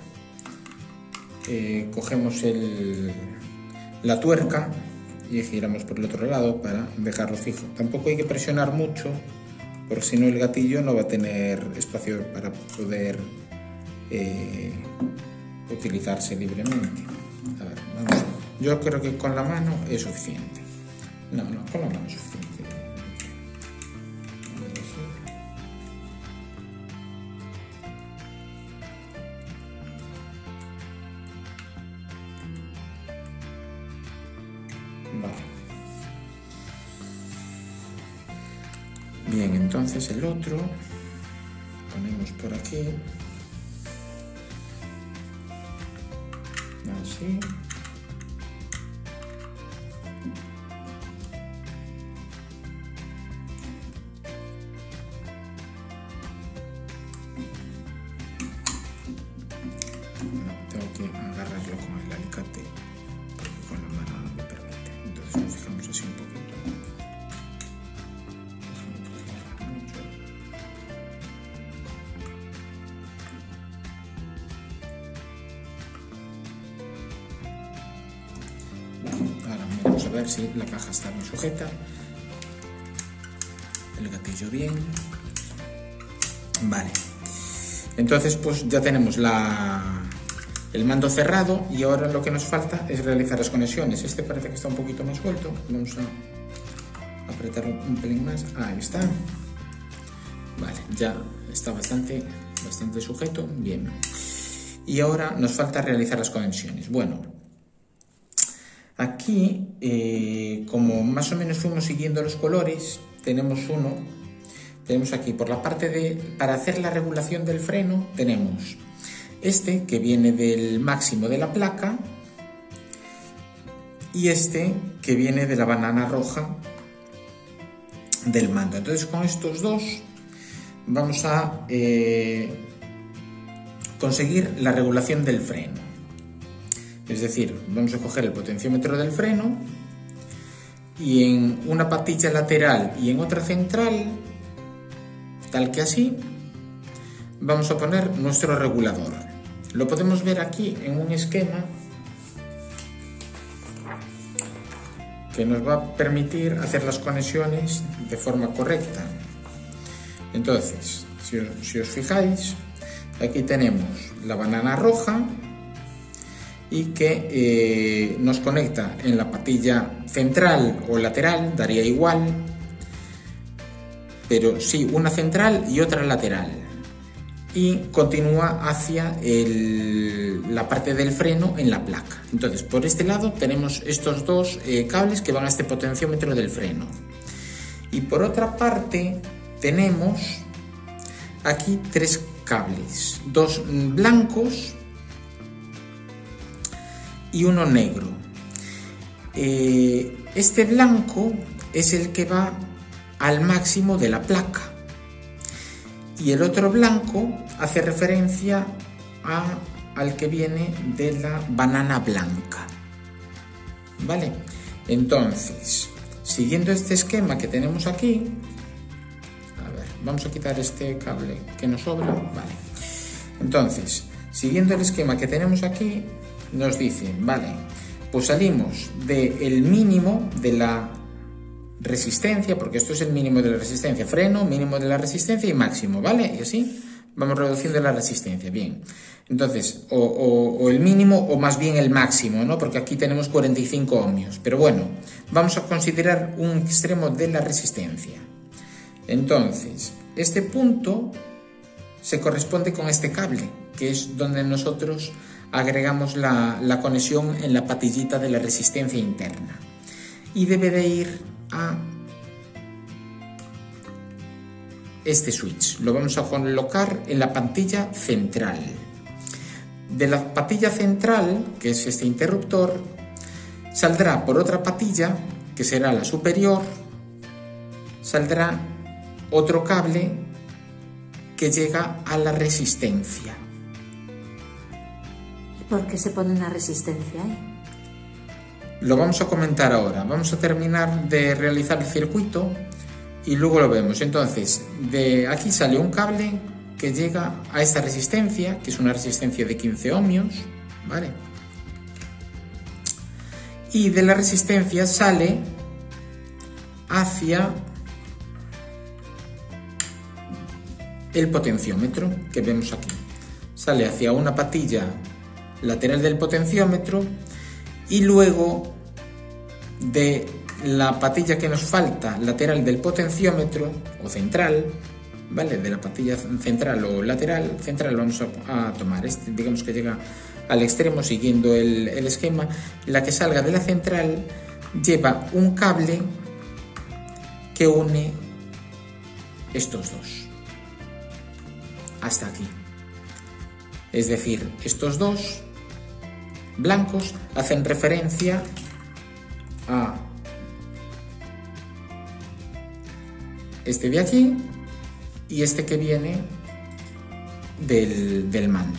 cogemos la tuerca y giramos por el otro lado para dejarlo fijo. Tampoco hay que presionar mucho, porque si no el gatillo no va a tener espacio para poder utilizarse libremente. A ver, vamos a ver. Yo creo que con la mano es suficiente. No, con la mano es suficiente. Vale. Bien, entonces el otro ponemos por aquí. Así. Tengo que agarrarlo con el alicate porque con la mano no me permite. Entonces lo fijamos así un poquito. Ahora vamos a ver si la caja está bien sujeta, el gatillo bien. Vale, entonces pues ya tenemos el mando cerrado y ahora lo que nos falta es realizar las conexiones. Este parece que está un poquito más suelto, vamos a apretarlo un pelín más. Ahí está. Vale, ya está bastante sujeto, bien. Y ahora nos falta realizar las conexiones. Bueno, aquí, como más o menos fuimos siguiendo los colores, tenemos aquí por la parte para hacer la regulación del freno, tenemos este que viene del máximo de la placa y este que viene de la banana roja del mando. Entonces con estos dos vamos a conseguir la regulación del freno. Es decir, vamos a coger el potenciómetro del freno y en una patilla lateral y en otra central, tal que así, vamos a poner nuestro regulador. Lo podemos ver aquí en un esquema que nos va a permitir hacer las conexiones de forma correcta. Entonces, si os fijáis, aquí tenemos la banana roja y que nos conecta en la patilla central o lateral, daría igual, pero sí una central y otra lateral, y continúa hacia la parte del freno en la placa. Entonces por este lado tenemos estos dos cables que van a este potenciómetro del freno, y por otra parte tenemos aquí tres cables, dos blancos y uno negro. Este blanco es el que va al máximo de la placa y el otro blanco hace referencia al que viene de la banana blanca. ¿Vale? Entonces, siguiendo este esquema que tenemos aquí, a ver, vamos a quitar este cable que nos sobra. Vale. Entonces, siguiendo el esquema que tenemos aquí, nos dice, vale, pues salimos del mínimo de la resistencia, porque esto es el mínimo de la resistencia, freno, mínimo de la resistencia y máximo, ¿vale? Y así vamos reduciendo la resistencia, bien. Entonces, o el mínimo o más bien el máximo, ¿no? Porque aquí tenemos 45 ohmios, pero bueno, vamos a considerar un extremo de la resistencia. Entonces, este punto se corresponde con este cable, que es donde nosotros agregamos la conexión en la patillita de la resistencia interna, y debe de ir a este switch. Lo vamos a colocar en la pantilla central. De la patilla central, que es este interruptor, saldrá por otra patilla, que será la superior, saldrá otro cable que llega a la resistencia. ¿Por qué se pone una resistencia ahí? Lo vamos a comentar ahora. Vamos a terminar de realizar el circuito y luego lo vemos. Entonces, de aquí sale un cable que llega a esta resistencia, que es una resistencia de 15 ohmios, ¿vale? Y de la resistencia sale hacia el potenciómetro que vemos aquí. Sale hacia una patilla lateral del potenciómetro y luego de la patilla que nos falta lateral del potenciómetro o central, ¿vale? De la patilla central o lateral, central vamos a tomar este, digamos que llega al extremo siguiendo el esquema. La que salga de la central lleva un cable que une estos dos hasta aquí. Es decir, estos dos blancos hacen referencia a este de aquí y este que viene del mando.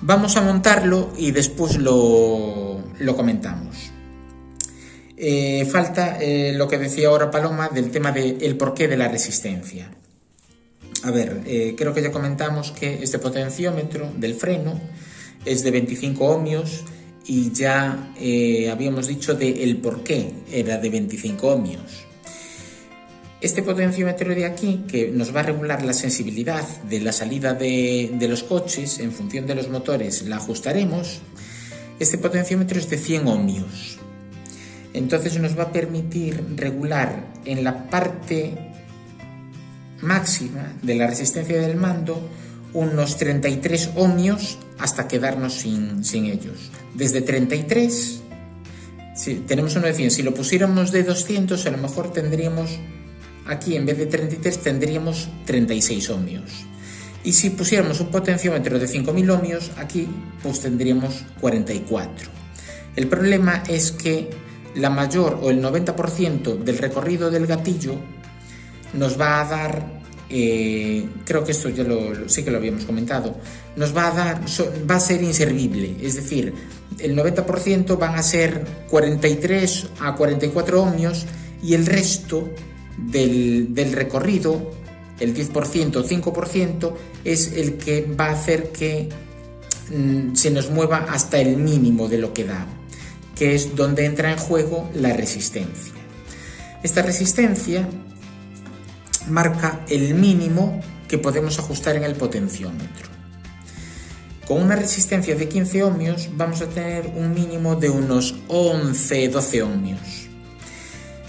Vamos a montarlo y después lo comentamos. Falta lo que decía ahora Paloma del tema del porqué de la resistencia. A ver, creo que ya comentamos que este potenciómetro del freno es de 25 ohmios y ya habíamos dicho el porqué era de 25 ohmios. Este potenciómetro de aquí, que nos va a regular la sensibilidad de la salida de los coches en función de los motores, la ajustaremos. Este potenciómetro es de 100 ohmios. Entonces nos va a permitir regular en la parte máxima de la resistencia del mando unos 33 ohmios hasta quedarnos sin ellos. Desde 33, si tenemos uno de 100, si lo pusiéramos de 200 a lo mejor tendríamos aquí en vez de 33 tendríamos 36 ohmios. Y si pusiéramos un potenciómetro de 5000 ohmios aquí pues tendríamos 44. El problema es que la mayor o el 90% del recorrido del gatillo nos va a dar, creo que esto ya sí que lo habíamos comentado, nos va a dar, va a ser inservible, es decir, el 90% van a ser 43 a 44 ohmios y el resto del recorrido, el 10% o 5%, es el que va a hacer que se nos mueva hasta el mínimo de lo que da, que es donde entra en juego la resistencia. Esta resistencia marca el mínimo que podemos ajustar en el potenciómetro. Con una resistencia de 15 ohmios vamos a tener un mínimo de unos 11-12 ohmios.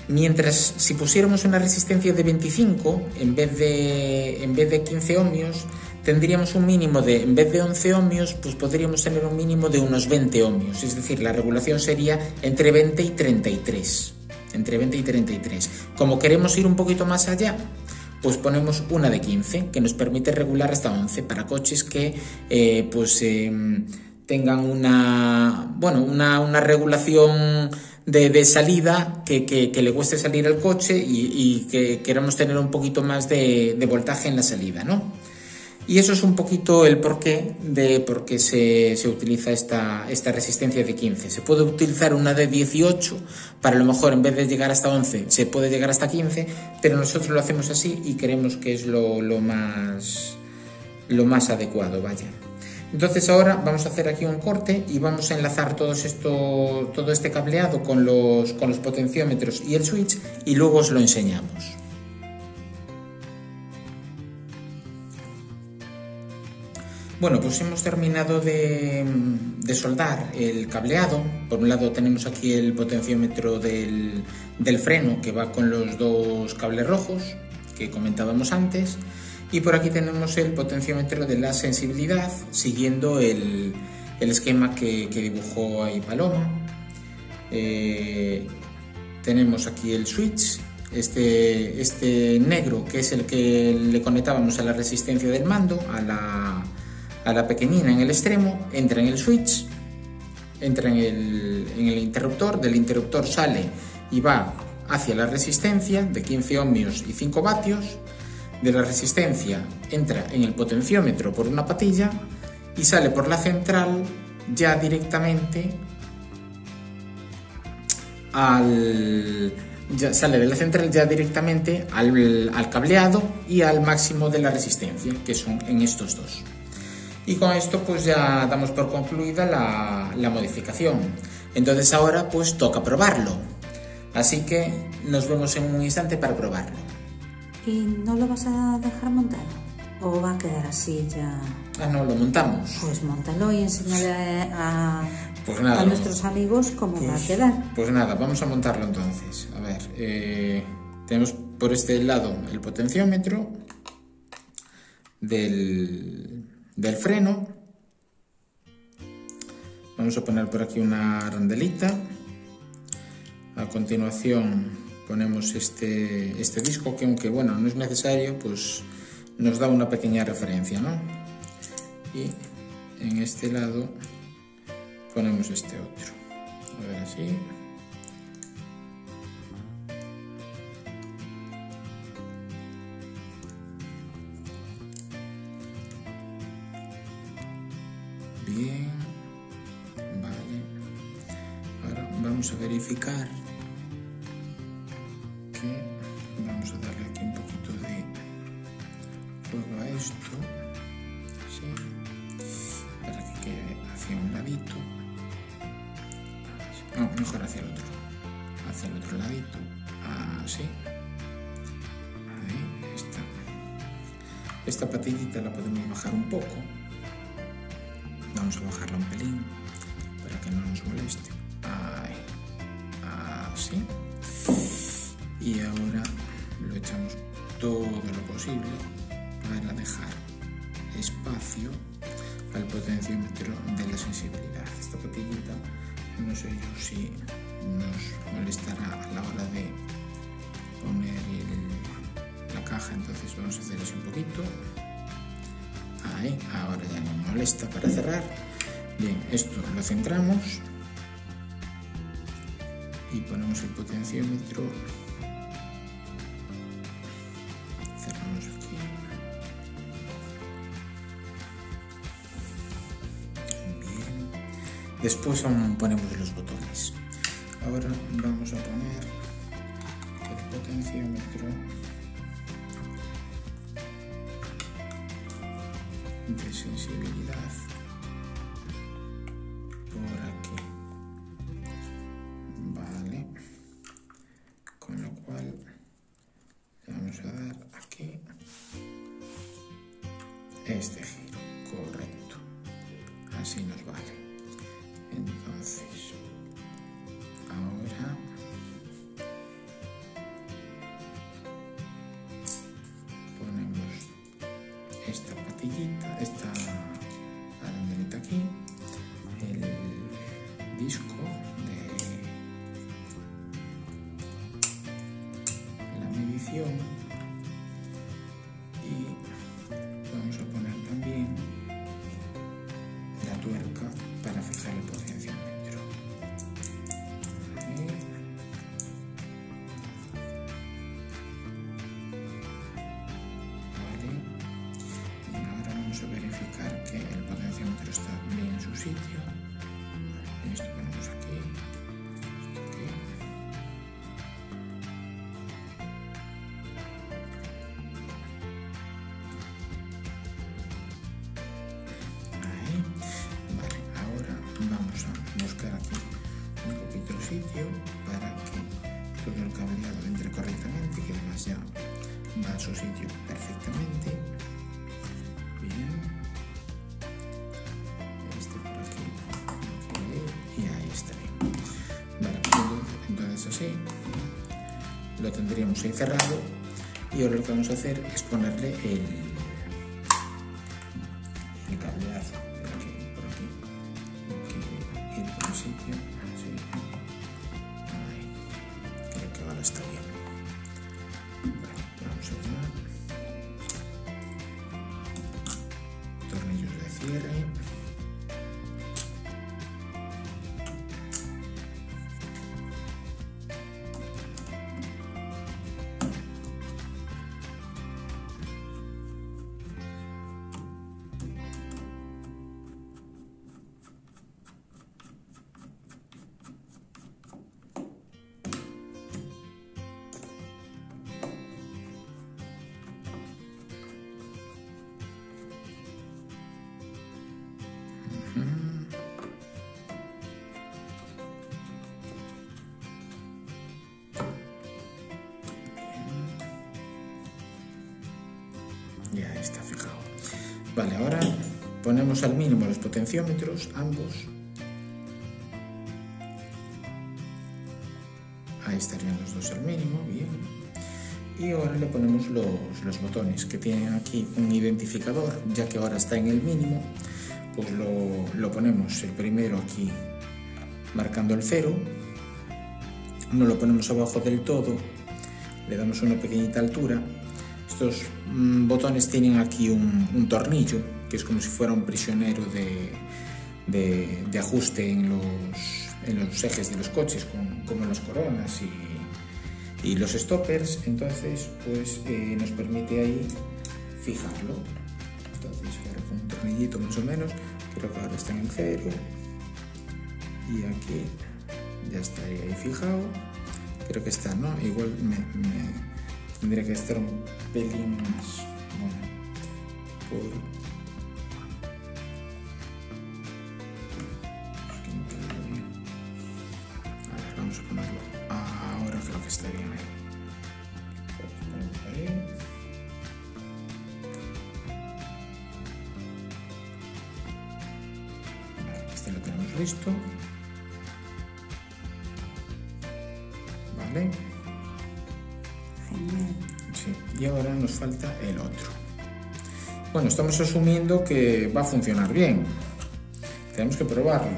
Mientras si pusiéramos una resistencia de 25 en vez de 15 ohmios, tendríamos un mínimo de, en vez de 11 ohmios, pues podríamos tener un mínimo de unos 20 ohmios. Es decir, la regulación sería entre 20 y 33. Entre 20 y 33. Como queremos ir un poquito más allá, pues ponemos una de 15, que nos permite regular hasta 11 para coches que tengan una regulación de salida que le cueste salir al coche y que queramos tener un poquito más de voltaje en la salida, ¿no? Y eso es un poquito el porqué de por qué se utiliza esta resistencia de 15. Se puede utilizar una de 18, para a lo mejor en vez de llegar hasta 11 se puede llegar hasta 15, pero nosotros lo hacemos así y creemos que es lo más adecuado, vaya. Entonces ahora vamos a hacer aquí un corte y vamos a enlazar todo este cableado con los potenciómetros y el switch y luego os lo enseñamos. Bueno, pues hemos terminado de soldar el cableado. Por un lado tenemos aquí el potenciómetro del freno que va con los dos cables rojos que comentábamos antes. Y por aquí tenemos el potenciómetro de la sensibilidad siguiendo el esquema que dibujó ahí Paloma. Tenemos aquí el switch, este negro que es el que le conectábamos a la resistencia del mando, a la pequeñina en el extremo, entra en el switch, entra en el interruptor, del interruptor sale y va hacia la resistencia de 15 ohmios y 5 vatios, de la resistencia entra en el potenciómetro por una patilla y sale por la central ya directamente a ya sale de la central ya directamente al cableado y al máximo de la resistencia, que son en estos dos. Y con esto pues ya damos por concluida la modificación. Entonces ahora pues toca probarlo. Así que nos vemos en un instante para probarlo. ¿Y no lo vas a dejar montado? ¿O va a quedar así ya? Ah, no, lo montamos. Pues móntalo y enséñale Pues nada, a nuestros amigos cómo va a quedar. Pues nada, vamos a montarlo entonces. A ver, tenemos por este lado el potenciómetro del freno. Vamos a poner por aquí una arandelita. A continuación ponemos este disco que, aunque bueno, no es necesario, pues nos da una pequeña referencia, ¿no? Y en este lado ponemos este otro. A ver, así. Bien. Vale. Ahora vamos a verificar que vamos a darle aquí un poquito de fuego a esto. Así. Para que quede hacia un ladito. No, mejor hacia el otro ladito, así. Ahí está. Esta patillita la podemos bajar un poco. Vamos a bajarla un pelín para que no nos moleste. Ahí. Así. Y ahora lo echamos todo lo posible para dejar espacio al potenciómetro de la sensibilidad. Esta patillita, no sé yo si nos molestará a la hora de poner la caja, entonces vamos a hacer eso un poquito. Ahí, ahora ya no molesta para cerrar. Bien, esto lo centramos y ponemos el potenciómetro. Cerramos aquí. Bien. Después aún ponemos los botones. Ahora vamos a poner el potenciómetro de sensibilidad por aquí. Vale. Con lo cual le vamos a dar aquí este giro. Correcto. Así nos vale. Entonces, ahora ponemos esta patillita, esta arandelita aquí, el disco de la medición y vamos a poner también la tuerca para fijar el potenciómetro. Ahí. Vale. Y ahora vamos a verificar que el potenciómetro está bien en su sitio. Esto ponemos aquí. Esto aquí. Ahí. Vale, ahora vamos a buscar aquí un poquito el sitio para que todo el cableado entre correctamente, que además ya va a su sitio perfectamente. Bien. Este por aquí. Okay. Y ahí está bien. Vale, entonces así lo tendríamos ahí cerrado. Y ahora lo que vamos a hacer es ponerle el cableado por aquí, ir por el sitio, así. Ahí. Creo que ahora está bien. Vale, vamos allá. Tornillos de cierre. Ya está fijado. Vale, ahora ponemos al mínimo los potenciómetros, ambos. Ahí estarían los dos al mínimo, bien. Y ahora le ponemos los botones que tienen aquí un identificador, ya que ahora está en el mínimo, pues lo ponemos el primero aquí marcando el 0, no lo ponemos abajo del todo, le damos una pequeñita altura. Estos botones tienen aquí un tornillo, que es como si fuera un prisionero de ajuste en los ejes de los coches, como las coronas y los stoppers. Entonces pues nos permite ahí fijarlo. Entonces ahora con un tornillito más o menos, creo que ahora está en el 0 y aquí ya estaría ahí fijado. Creo que está, ¿no? Igual tendría que estar un pelín más, bueno, aquí no queda bien. A ver, vamos a ponerlo. Ahora creo que está bien ahí. Vamos a ponerlo ahí. Vale, este lo tenemos listo. Vale. Sí, y ahora nos falta el otro. Bueno, estamos asumiendo que va a funcionar bien. Tenemos que probarlo.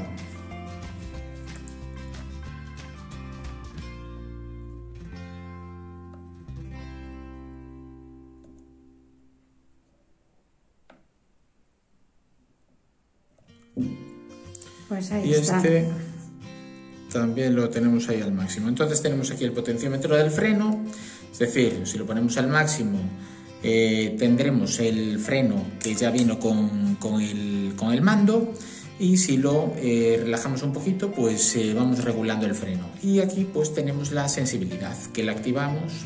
Pues ahí y está. Este también lo tenemos ahí al máximo. Entonces tenemos aquí el potenciómetro del freno, es decir, si lo ponemos al máximo tendremos el freno que ya vino con el mando, y si lo relajamos un poquito pues vamos regulando el freno. Y aquí pues tenemos la sensibilidad que la activamos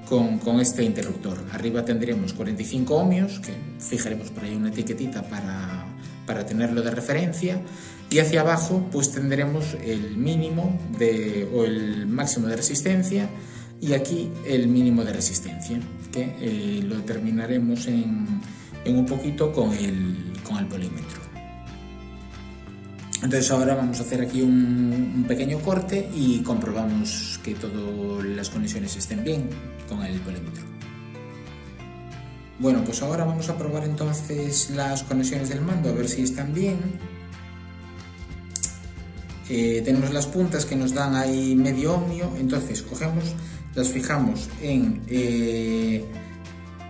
con este interruptor. Arriba tendremos 45 ohmios, que fijaremos por ahí una etiquetita para tenerlo de referencia, y hacia abajo pues tendremos el mínimo o el máximo de resistencia, y aquí el mínimo de resistencia, que lo determinaremos en un poquito con el polímetro. Entonces ahora vamos a hacer aquí un pequeño corte y comprobamos que todas las conexiones estén bien con el polímetro. Bueno, pues ahora vamos a probar entonces las conexiones del mando, a ver si están bien. Tenemos las puntas que nos dan ahí medio ohmio, entonces cogemos, las fijamos en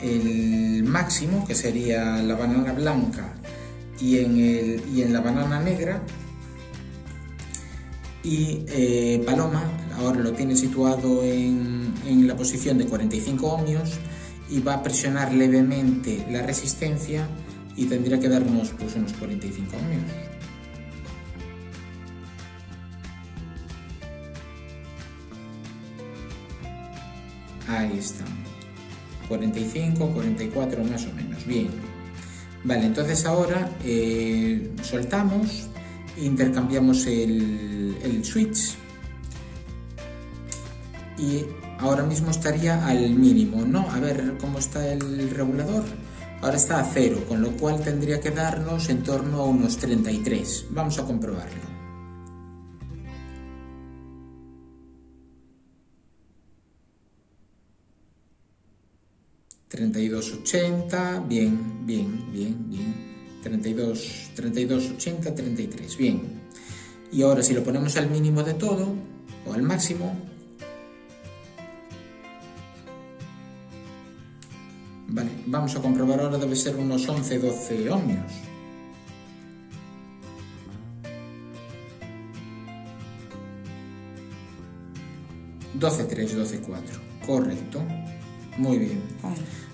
el máximo, que sería la banana blanca, y en la banana negra. Y Paloma ahora lo tiene situado en la posición de 45 ohmios y va a presionar levemente la resistencia y tendría que darnos pues unos 45 ohmios. Ahí está, 45, 44 más o menos, bien. Vale, entonces ahora soltamos, intercambiamos el switch y ahora mismo estaría al mínimo, ¿no? A ver cómo está el regulador. Ahora está a 0, con lo cual tendría que darnos en torno a unos 33. Vamos a comprobarlo. $32.80, bien. 32.80, 33, bien. Y ahora si lo ponemos al mínimo de todo, o al máximo, vale, vamos a comprobar ahora, debe ser unos 11-12 ohmios. $12.3, $12.4, correcto. Muy bien.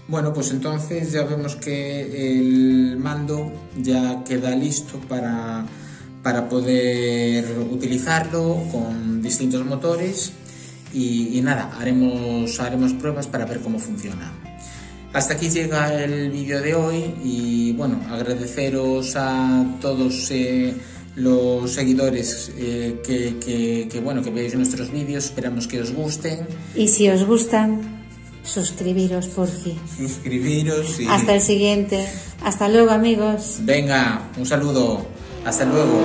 Bueno, pues entonces ya vemos que el mando ya queda listo para poder utilizarlo con distintos motores y nada, haremos pruebas para ver cómo funciona. Hasta aquí llega el vídeo de hoy y bueno, agradeceros a todos los seguidores que veáis nuestros vídeos, esperamos que os gusten. Y si os gustan, Suscribiros, porfi. Suscribiros y... Hasta el siguiente. Hasta luego, amigos. Venga, un saludo. Hasta luego.